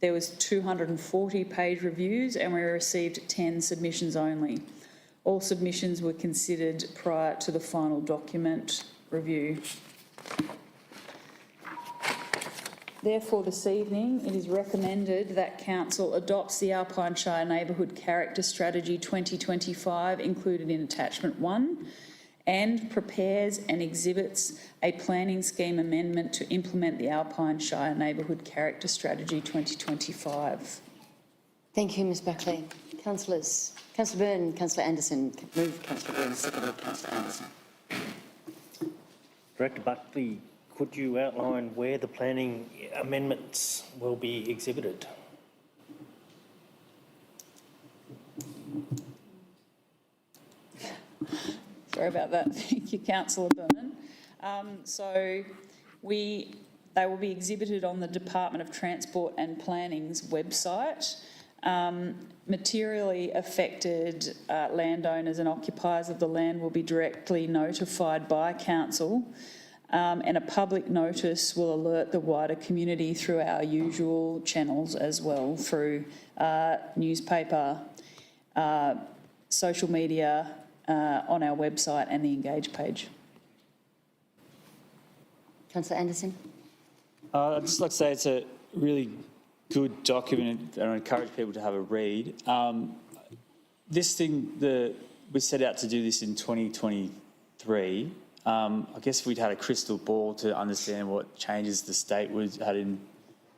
There was 240 page reviews and we received 10 submissions only. All submissions were considered prior to the final document review. Therefore, this evening, it is recommended that council adopts the Alpine Shire Neighbourhood Character Strategy 2025 included in Attachment 1 and prepares and exhibits a planning scheme amendment to implement the Alpine Shire Neighbourhood Character Strategy 2025. Thank you, Ms Buckley. Councillors. Councillor Byrne, Councillor Anderson. Move Councillor Byrne, seconded Councillor Anderson. Director Buckley, could you outline where the planning amendments will be exhibited? Sorry about that. Thank you, Councillor Byrne. They will be exhibited on the Department of Transport and Planning's website. Materially affected landowners and occupiers of the land will be directly notified by council, and a public notice will alert the wider community through our usual channels as well, through newspaper, social media, on our website and the Engage page. Councillor Anderson? I'd just like to say it's a really good document and I encourage people to have a read. This thing, we set out to do this in 2023. I guess if we'd had a crystal ball to understand what changes the state had in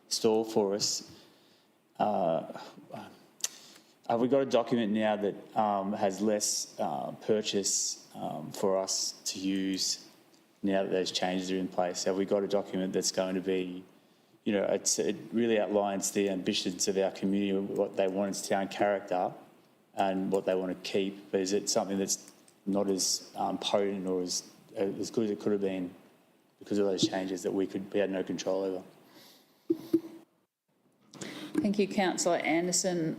store for us. We've got a document now that has less purchase for us to use now that those changes are in place. Have we got a document that's going to be, it really outlines the ambitions of our community, what they want its town character and what they want to keep, but is it something that's not as potent or as good as it could have been because of those changes that we had no control over? Thank you, Councillor Anderson.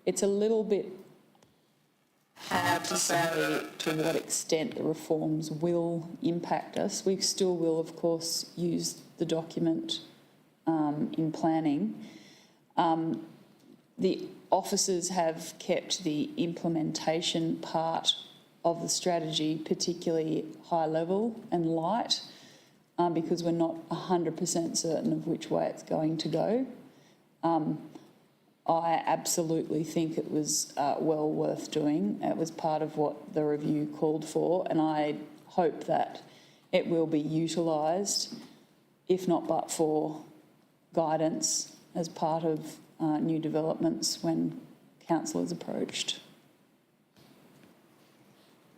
It's a little bit hard to say to what extent the reforms will impact us. We still will, of course, use the document in planning. The officers have kept the implementation part of the strategy particularly high level and light because we're not 100% certain of which way it's going to go. I absolutely think it was well worth doing. It was part of what the review called for, and I hope that it will be utilised, if not but for guidance as part of new developments when council is approached.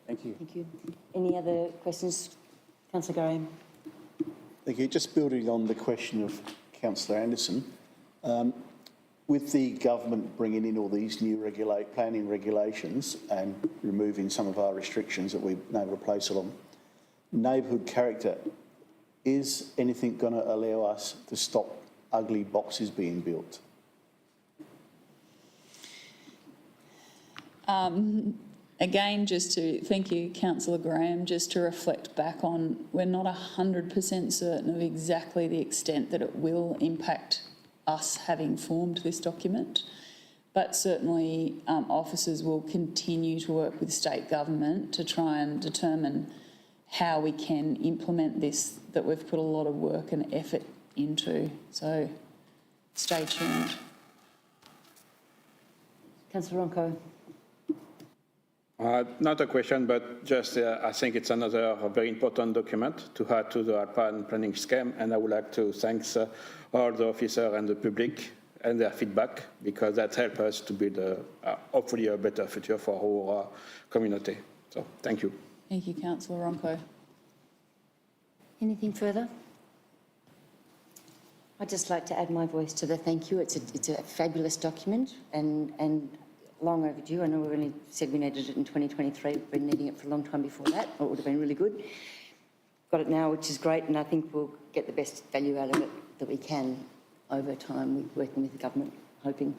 Thank you. Thank you. Any other questions? Councillor Graham? Thank you. Just building on the question of Councillor Anderson, with the government bringing in all these new planning regulations and removing some of our restrictions that we've been able to place on neighbourhood character, is anything going to allow us to stop ugly boxes being built? Again, thank you, Councillor Graham, just to reflect back on, we're not 100% certain of exactly the extent that it will impact us having formed this document, but certainly officers will continue to work with state government to try and determine how we can implement this that we've put a lot of work and effort into. So stay tuned. Councillor Ronco? Not a question, but just I think it's another very important document to add to the urban planning scheme, and I would like to thank all the officers and the public and their feedback, because that helps us to build hopefully a better future for our community. So thank you. Thank you, Councillor Ronco. Anything further? I'd just like to add my voice to the thank you. It's a fabulous document and long overdue. I know we only said we needed it in 2023. We've been needing it for a long time before that. It would have been really good. Got it now, which is great, and I think we'll get the best value out of it that we can over time, working with the government, hoping.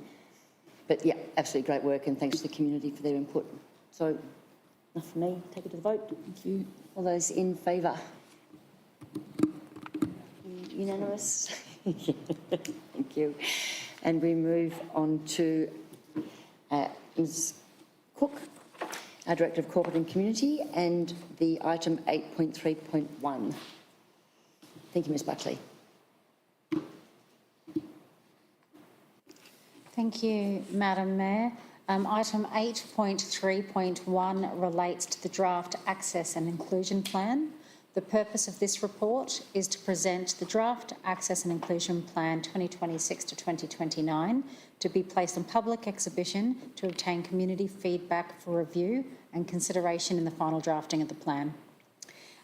But yeah, absolutely great work, and thanks to the community for their input. So, enough for me. Take it to the vote. Thank you. All those in favour? Unanimous? Thank you. And we move on to Ms Cook, our Director of Corporate and Community, and the item 8.3.1. Thank you, Ms Buckley. Thank you, Madam Mayor. Item 8.3.1 relates to the draft Access and Inclusion Plan. The purpose of this report is to present the draft Access and Inclusion Plan 2026 to 2029 to be placed on public exhibition to obtain community feedback for review and consideration in the final drafting of the plan.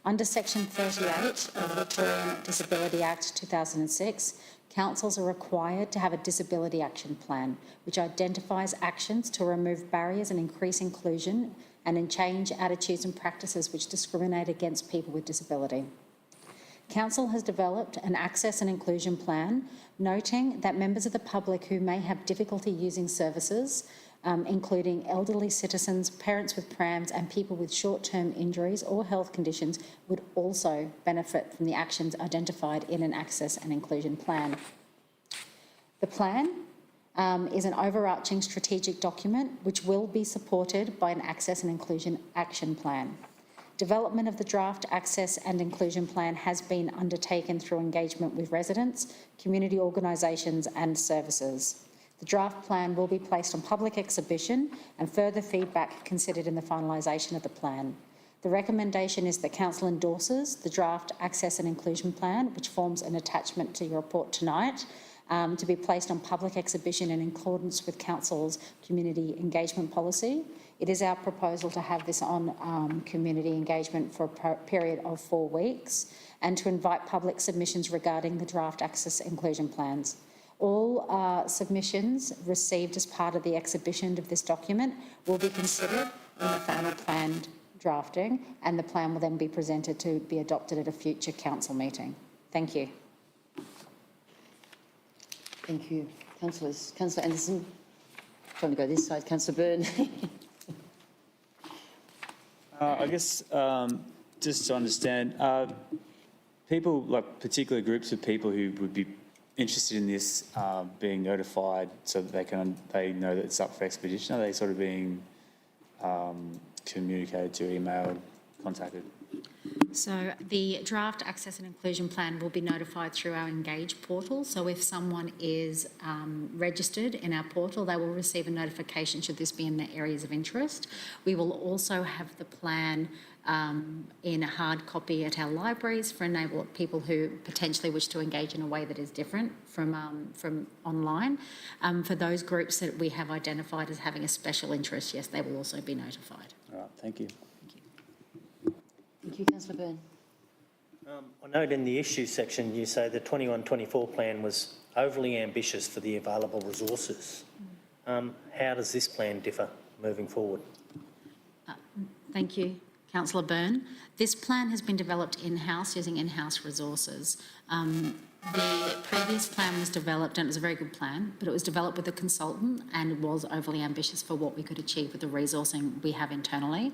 Under Section 38 of the Victorian Disability Act 2006, councils are required to have a disability action plan which identifies actions to remove barriers and increase inclusion and in change attitudes and practices which discriminate against people with disability. Council has developed an access and inclusion plan, noting that members of the public who may have difficulty using services, including elderly citizens, parents with prams and people with short-term injuries or health conditions, would also benefit from the actions identified in an access and inclusion plan. The plan is an overarching strategic document which will be supported by an access and inclusion action plan. Development of the draft access and inclusion plan has been undertaken through engagement with residents, community organisations and services. The draft plan will be placed on public exhibition and further feedback considered in the finalisation of the plan. The recommendation is that Council endorses the draft access and inclusion plan, which forms an attachment to your report tonight, to be placed on public exhibition in accordance with Council's community engagement policy. It is our proposal to have this on community engagement for a period of 4 weeks and to invite public submissions regarding the draft access inclusion plans. All submissions received as part of the exhibition of this document will be considered in the final plan drafting, and the plan will then be presented to be adopted at a future council meeting. Thank you. Thank you, councillors. Councillor Anderson, trying to go this side. Councillor Byrne. I guess just to understand, people, like particular groups of people who would be interested in this being notified so that they know that it's up for expedition, are they sort of being communicated to, emailed, contacted? So the draft access and inclusion plan will be notified through our Engage portal. So if someone is registered in our portal, they will receive a notification should this be in their areas of interest. We will also have the plan in a hard copy at our libraries for enable people who potentially wish to engage in a way that is different from online. For those groups that we have identified as having a special interest, yes, they will also be notified. All right, thank you. Thank you, Councillor Byrne. I note in the issues section you say the 21-24 plan was overly ambitious for the available resources. How does this plan differ moving forward? Thank you, Councillor Byrne. This plan has been developed in-house using in-house resources. The previous plan was developed, and it was a very good plan, but it was developed with a consultant and was overly ambitious for what we could achieve with the resourcing we have internally.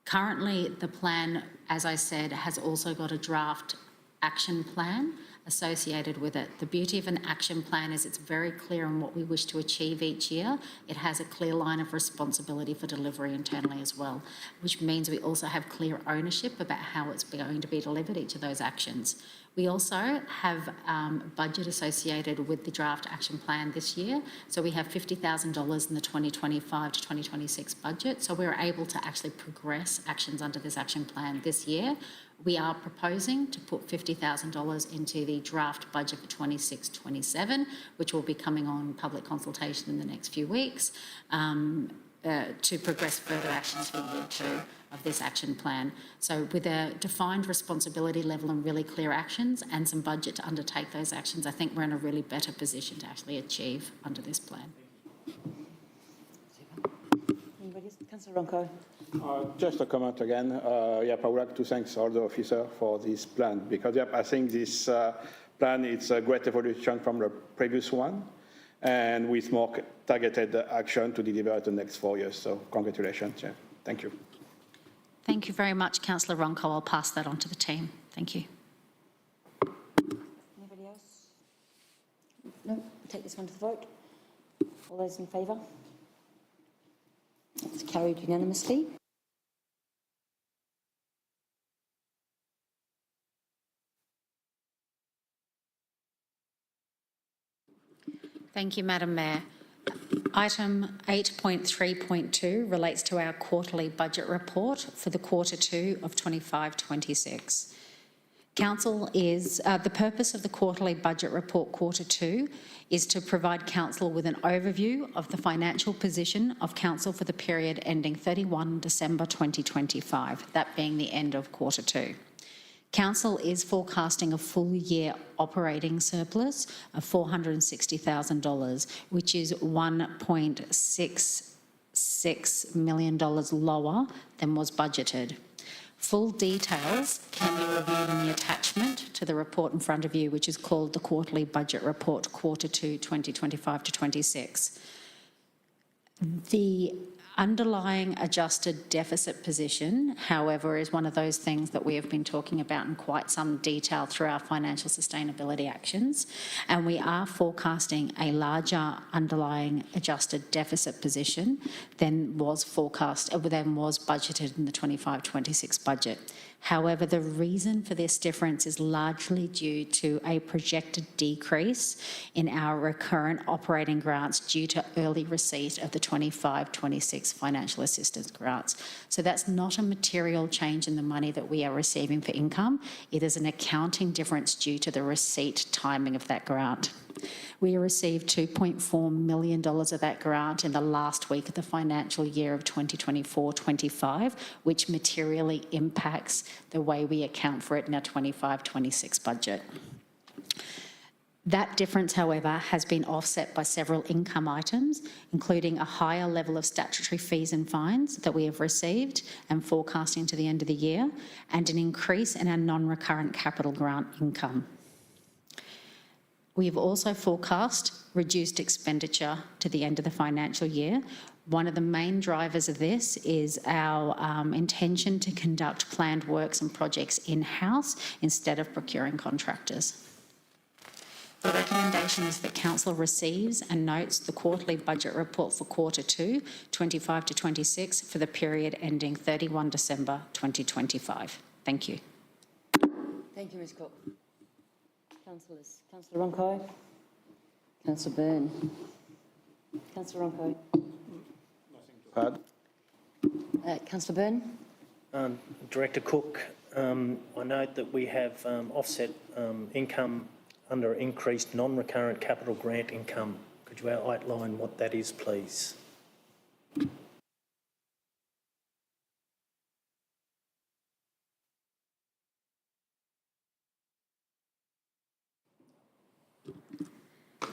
Currently, the plan, as I said, has also got a draft action plan associated with it. The beauty of an action plan is it's very clear on what we wish to achieve each year. It has a clear line of responsibility for delivery internally as well, which means we also have clear ownership about how it's going to be delivered, each of those actions. We also have budget associated with the draft action plan this year. So we have $50,000 in the 2025 to 2026 budget. So we're able to actually progress actions under this action plan this year. We are proposing to put $50,000 into the draft budget for 26-27, which will be coming on public consultation in the next few weeks, to progress further actions for year 2 of this action plan. So with a defined responsibility level and really clear actions and some budget to undertake those actions, I think we're in a really better position to actually achieve under this plan. Anybody else? Councillor Ronco. Just a comment again. I would like to thank all the officers for this plan because, I think this plan is a great evolution from the previous one and with more targeted action to deliver the next 4 years. So congratulations. Thank you. Thank you very much, Councillor Ronco. I'll pass that on to the team. Thank you. Anybody else? No? We'll take this one to the vote. All those in favour? It's carried unanimously. Thank you, Madam Mayor. Item 8.3.2 relates to our quarterly budget report for the quarter 2 of 25-26. Council is, the purpose of the quarterly budget report quarter 2 is to provide Council with an overview of the financial position of Council for the period ending 31 December 2025, that being the end of quarter 2. Council is forecasting a full year operating surplus of $460,000, which is 1.6 $6 million lower than was budgeted. Full details can be reviewed in the attachment to the report in front of you, which is called the Quarterly Budget Report, Quarter 2, 2025 to 26. The underlying adjusted deficit position, however, is one of those things that we have been talking about in quite some detail through our financial sustainability actions, and we are forecasting a larger underlying adjusted deficit position than was budgeted in the 25-26 budget. However, the reason for this difference is largely due to a projected decrease in our recurrent operating grants due to early receipt of the 25-26 financial assistance grants. So that's not a material change in the money that we are receiving for income. It is an accounting difference due to the receipt timing of that grant. We received $2.4 million of that grant in the last week of the financial year of 2024-25, which materially impacts the way we account for it in our 25-26 budget. That difference, however, has been offset by several income items, including a higher level of statutory fees and fines that we have received and forecasting to the end of the year, and an increase in our non-recurrent capital grant income. We have also forecast reduced expenditure to the end of the financial year. One of the main drivers of this is our intention to conduct planned works and projects in-house instead of procuring contractors. The recommendation is that Council receives and notes the quarterly budget report for Quarter 2, 25 to 26, for the period ending 31 December 2025. Thank you. Thank you, Ms Cook. Councillors. Councillor Ronco. Councillor Byrne. Councillor Ronco. Nothing to add. Councillor Byrne. Director Cook, I note that we have offset income under increased non-recurrent capital grant income. Could you outline what that is, please?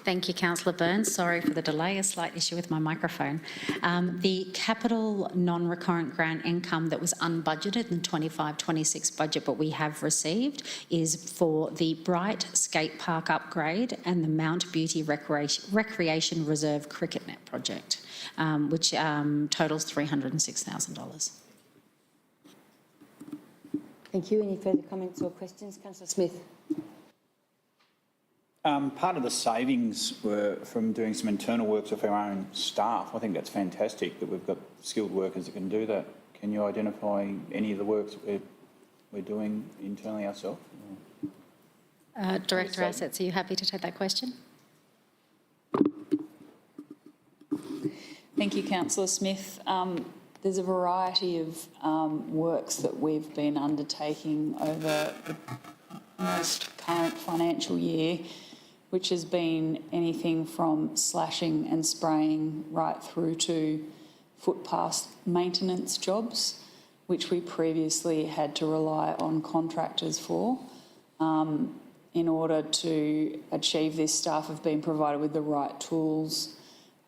Thank you, Councillor Burns. Sorry for the delay, a slight issue with my microphone. The capital non-recurrent grant income that was unbudgeted in the 25-26 budget but we have received is for the Bright Skate Park upgrade and the Mount Beauty Recreation Reserve Cricket Net project, which totals $306,000. Thank you. Any further comments or questions? Councillor Smith. Part of the savings were from doing some internal works with our own staff. I think that's fantastic that we've got skilled workers that can do that. Can you identify any of the works that we're doing internally ourselves? Director Assets, are you happy to take that question? Thank you, Councillor Smith. There's a variety of works that we've been undertaking over the most current financial year, which has been anything from slashing and spraying right through to footpath maintenance jobs, which we previously had to rely on contractors for. In order to achieve this, staff have been provided with the right tools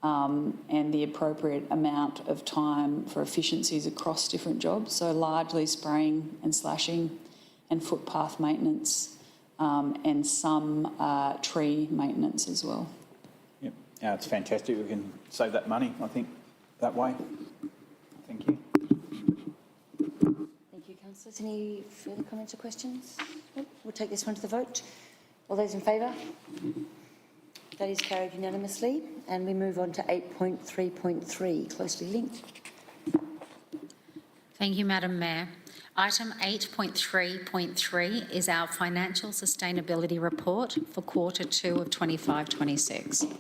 and the appropriate amount of time for efficiencies across different jobs. So largely spraying and slashing and footpath maintenance, and some tree maintenance as well. Yep, it's fantastic. We can save that money, I think, that way. Thank you. Thank you, councillors. Any further comments or questions? Nope. We'll take this one to the vote. All those in favour? That is carried unanimously. And we move on to 8.3.3, closely linked. Thank you, Madam Mayor. Item 8.3.3 is our Financial Sustainability Report for Quarter 2 of 25-26.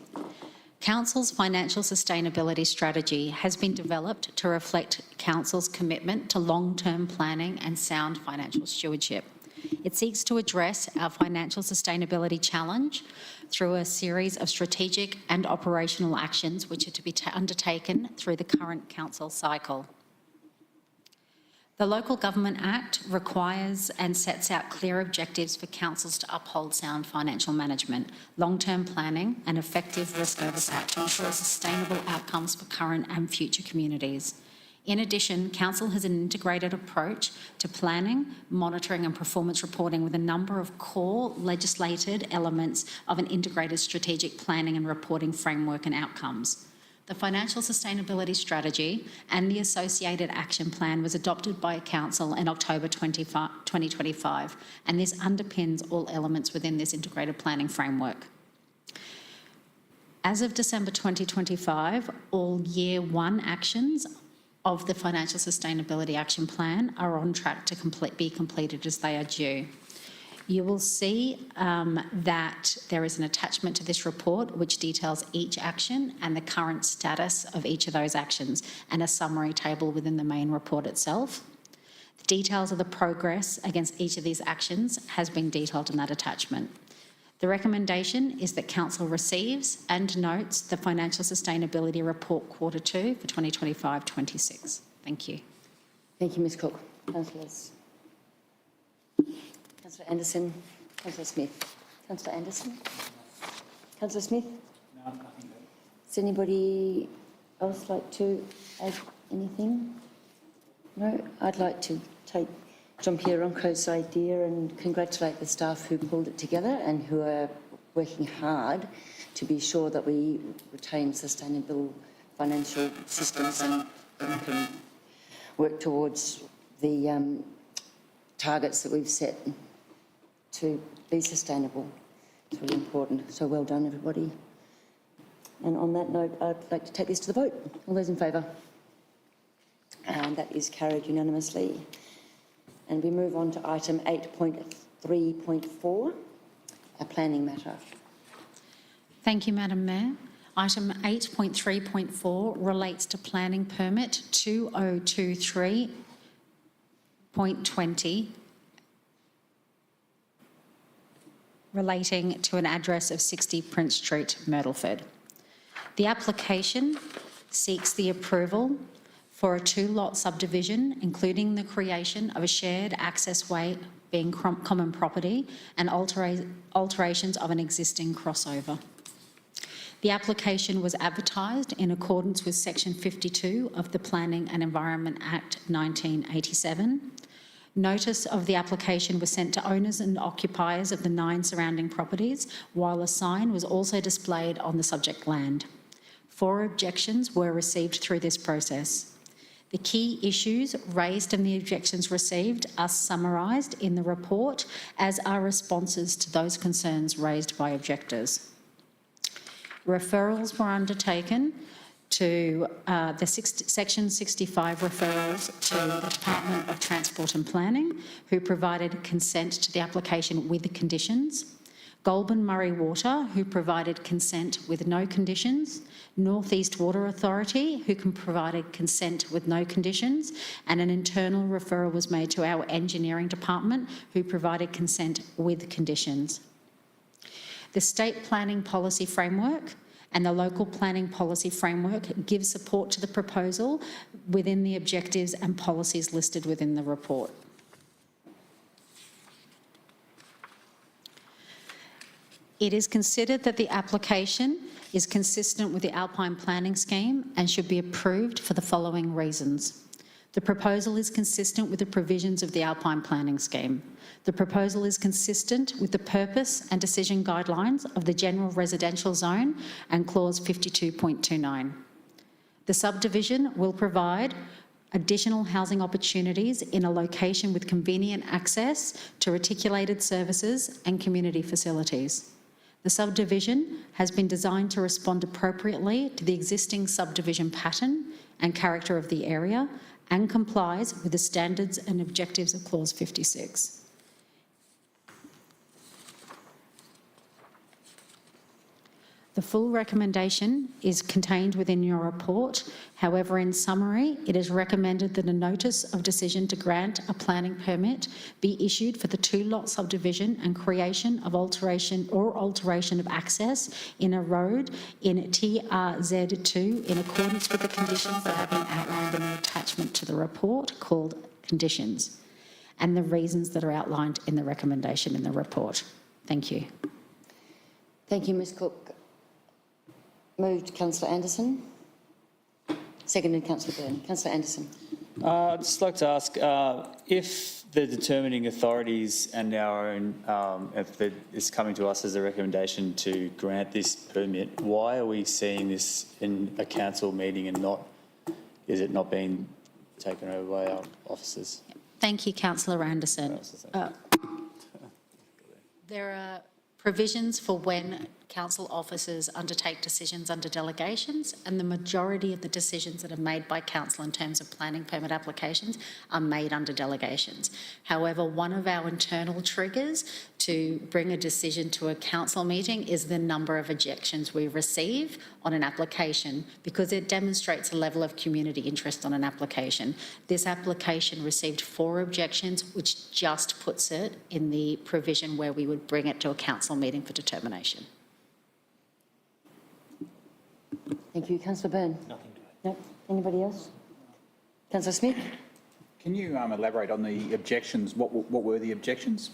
Council's financial sustainability strategy has been developed to reflect Council's commitment to long-term planning and sound financial stewardship. It seeks to address our financial sustainability challenge through a series of strategic and operational actions which are to be undertaken through the current Council cycle. The Local Government Act requires and sets out clear objectives for councils to uphold sound financial management, long-term planning and effective risk oversight to ensure sustainable outcomes for current and future communities. In addition, Council has an integrated approach to planning, monitoring and performance reporting with a number of core legislated elements of an integrated strategic planning and reporting framework and outcomes. The Financial Sustainability Strategy and the associated action plan was adopted by Council in October 2025, and this underpins all elements within this integrated planning framework. As of December 2025, all Year 1 actions of the Financial Sustainability Action Plan are on track to be completed as they are due. You will see that there is an attachment to this report which details each action and the current status of each of those actions, and a summary table within the main report itself. The details of the progress against each of these actions has been detailed in that attachment. The recommendation is that Council receives and notes the Financial Sustainability Report Quarter 2 for 2025-26. Thank you. Thank you, Ms Cook. Councillors. Councillor Anderson, Councillor Smith. Councillor Anderson? Councillor Smith? No, nothing. Does anybody else like to add anything? No? I'd like to take Jean-Pierre Ronco's idea and congratulate the staff who pulled it together and who are working hard to be sure that we retain sustainable financial systems and can work towards the targets that we've set to be sustainable. It's really important. So well done, everybody. And on that note, I'd like to take this to the vote. All those in favour? And that is carried unanimously. And we move on to item 8.3.4, a planning matter. Thank you, Madam Mayor. Item 8.3.4 relates to planning permit 2023.20 relating to an address of 60 Prince Street, Myrtleford. The application seeks the approval for a 2-lot subdivision, including the creation of a shared access way being common property and alterations of an existing crossover. The application was advertised in accordance with Section 52 of the Planning and Environment Act 1987. Notice of the application was sent to owners and occupiers of the 9 surrounding properties, while a sign was also displayed on the subject land. 4 objections were received through this process. The key issues raised and the objections received are summarised in the report, as are responses to those concerns raised by objectors. Referrals were undertaken to Section 65 referrals to the Department of Transport and Planning, who provided consent to the application with the conditions. Goulburn Murray Water, who provided consent with no conditions. North East Water Authority, who provided consent with no conditions, and an internal referral was made to our engineering department, who provided consent with conditions. The State Planning Policy Framework and the Local Planning Policy Framework give support to the proposal within the objectives and policies listed within the report. It is considered that the application is consistent with the Alpine Planning Scheme and should be approved for the following reasons. The proposal is consistent with the provisions of the Alpine Planning Scheme. The proposal is consistent with the purpose and decision guidelines of the General Residential Zone and Clause 52.29. The subdivision will provide additional housing opportunities in a location with convenient access to reticulated services and community facilities. The subdivision has been designed to respond appropriately to the existing subdivision pattern and character of the area and complies with the standards and objectives of Clause 56. The full recommendation is contained within your report. However, in summary, it is recommended that a notice of decision to grant a planning permit be issued for the 2-lot subdivision and creation of alteration of access in a road in TRZ2 in accordance with the conditions that have been outlined in the attachment to the report called conditions and the reasons that are outlined in the recommendation in the report. Thank you. Thank you, Ms Cook. Moved Councillor Anderson. Seconded Councillor Byrne. Councillor Anderson. I'd just like to ask if the determining authorities and our own, if it's coming to us as a recommendation to grant this permit, why are we seeing this in a council meeting and is it not being taken over by our officers? Thank you, Councillor Anderson. There are provisions for when council officers undertake decisions under delegations, and the majority of the decisions that are made by council in terms of planning permit applications are made under delegations. However, one of our internal triggers to bring a decision to a council meeting is the number of objections we receive on an application, because it demonstrates a level of community interest on an application. This application received 4 objections, which just puts it in the provision where we would bring it to a council meeting for determination. Thank you. Councillor Byrne. Nothing to add. No. Anybody else? Councillor Smith. Can you elaborate on the objections? What were the objections?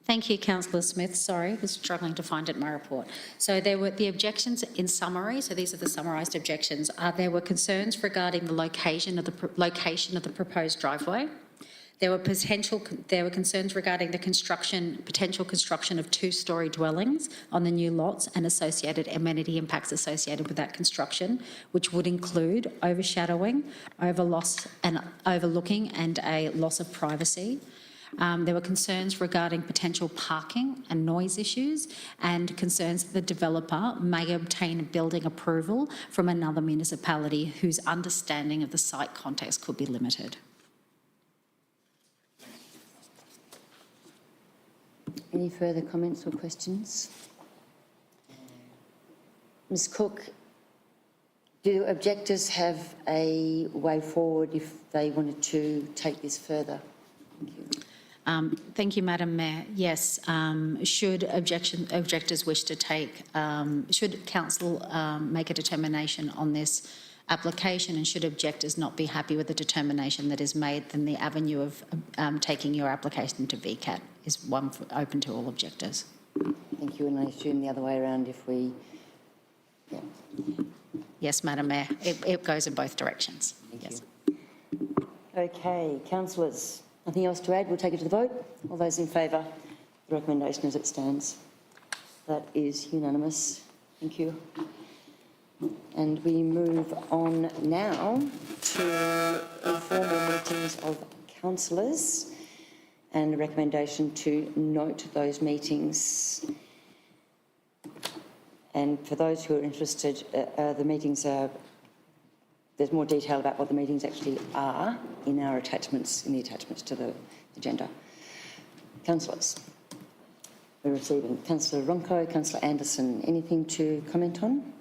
Thank you, Councillor Smith. Sorry, I was struggling to find it in my report. So there were the objections in summary. So these are the summarised objections. There were concerns regarding the location of the proposed driveway. There were concerns regarding the potential construction of 2-storey dwellings on the new lots and associated amenity impacts associated with that construction, which would include overshadowing, overlooking, and a loss of privacy. There were concerns regarding potential parking and noise issues, and concerns that the developer may obtain building approval from another municipality whose understanding of the site context could be limited. Any further comments or questions? Ms Cook, do objectors have a way forward if they wanted to take this further? Thank you. Thank you, Madam Mayor. Yes, should objectors wish to take, should council make a determination on this application, and should objectors not be happy with the determination that is made, then the avenue of taking your application to VCAT is one open to all objectors. Thank you, and I assume the other way around if we... Yeah. Yes, Madam Mayor, it goes in both directions. Thank you. Okay, councillors. Nothing else to add? We'll take it to the vote. All those in favour, the recommendation as it stands. That is unanimous. Thank you. And we move on now to informal meetings of councillors and a recommendation to note those meetings. And for those who are interested, the meetings are... There's more detail about what the meetings actually are in our attachments, in the attachments to the agenda. Councillors, we're receiving Councillor Ronco, Councillor Anderson. Anything to comment on?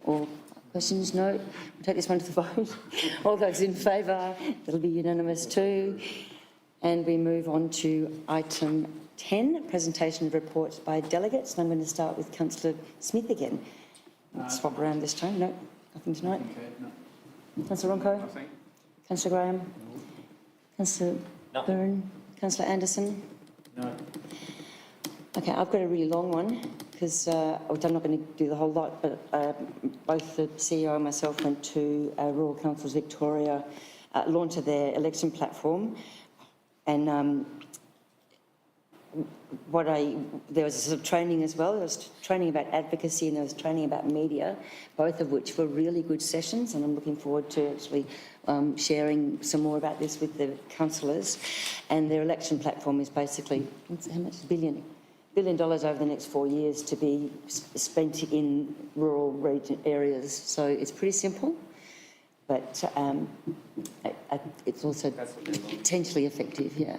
Or questions? No? We'll take this one to the vote. All those in favour, it'll be unanimous too. And we move on to item 10, presentation of reports by delegates. And I'm going to start with Councillor Smith again. Let's swap around this time. No, nothing tonight. Okay, no. Councillor Ronco? Nothing. Councillor Graham? Councillor Byrne? Councillor Anderson? No. Okay, I've got a really long one because I'm not going to do the whole lot, but both the CEO and myself went to Rural Councils Victoria launch of their election platform, and there was a sort of training as well. There was training about advocacy and there was training about media, both of which were really good sessions, and I'm looking forward to actually sharing some more about this with the councillors. And their election platform is basically, how much? $1 billion over the next 4 years to be spent in rural region areas. So it's pretty simple, but it's also potentially effective, yeah.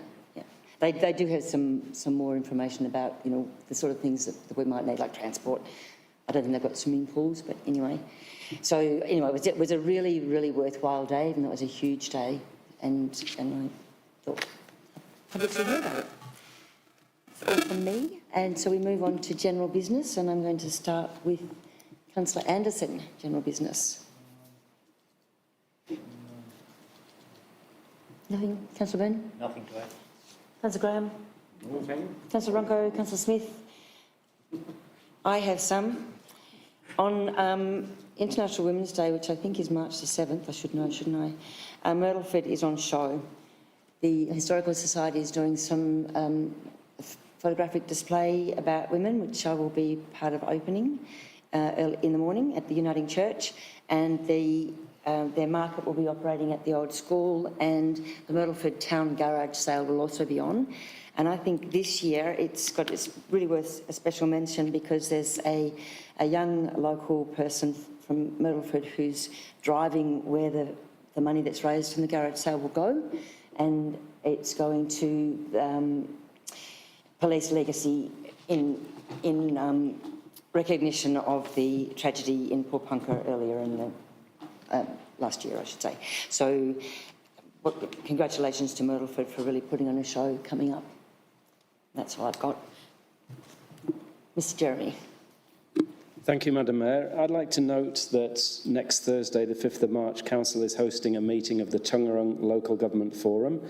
They do have some more information about, you know, the sort of things that we might need, like transport. I don't think they've got swimming pools, but anyway. So anyway, it was a really, really worthwhile day, even though it was a huge day, and I thought I'd let you hear about it. That's all from me, and so we move on to general business, and I'm going to start with Councillor Anderson, general business. Nothing, Councillor Byrne? Nothing to add. Councillor Graham? Councillor Ronco, Councillor Smith? I have some. On International Women's Day, which I think is March the 7th, I should know, shouldn't I? Myrtleford is on show. The Historical Society is doing some photographic display about women, which I will be part of opening early in the morning at the Uniting Church, and their market will be operating at the old school, and the Myrtleford Town Garage sale will also be on. And I think this year it's really worth a special mention because there's a young local person from Myrtleford who's driving where the money that's raised from the garage sale will go, and it's going to Police Legacy in recognition of the tragedy in Porepunkah earlier in the last year, I should say. So congratulations to Myrtleford for really putting on a show coming up. That's all I've got. Mr Jeremy. Thank you, Madam Mayor. I'd like to note that next Thursday, the 5th of March, Council is hosting a meeting of the Tungarong Local Government Forum,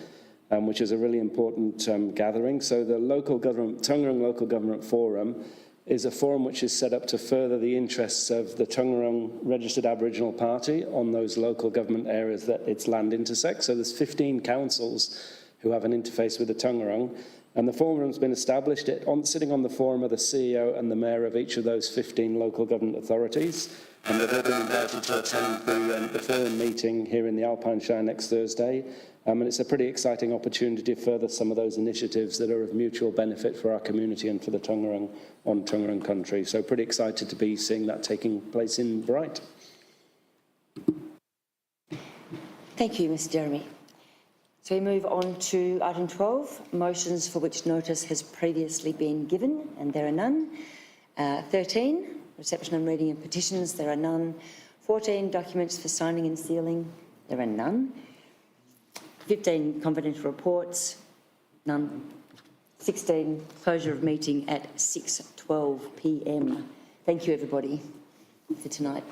which is a really important gathering. So the Tungarong Local Government Forum is a forum which is set up to further the interests of the Tungarong Registered Aboriginal Party on those local government areas that its land intersects. So there's 15 councils who have an interface with the Tungarong. And the forum's been established. Sitting on the forum are the CEO and the mayor of each of those 15 local government authorities. And they've all been invited to attend the forum meeting here in the Alpine Shire next Thursday. And it's a pretty exciting opportunity to further some of those initiatives that are of mutual benefit for our community and for the Tungarong on Tungarong country. So pretty excited to be seeing that taking place in Bright. Thank you, Mr Jeremy. So we move on to item 12, motions for which notice has previously been given, and there are none. 13, reception and reading of petitions, there are none. 14, documents for signing and sealing, there are none. 15, confidential reports, none. 16, closure of meeting at 6:12 p.m. Thank you, everybody, for tonight.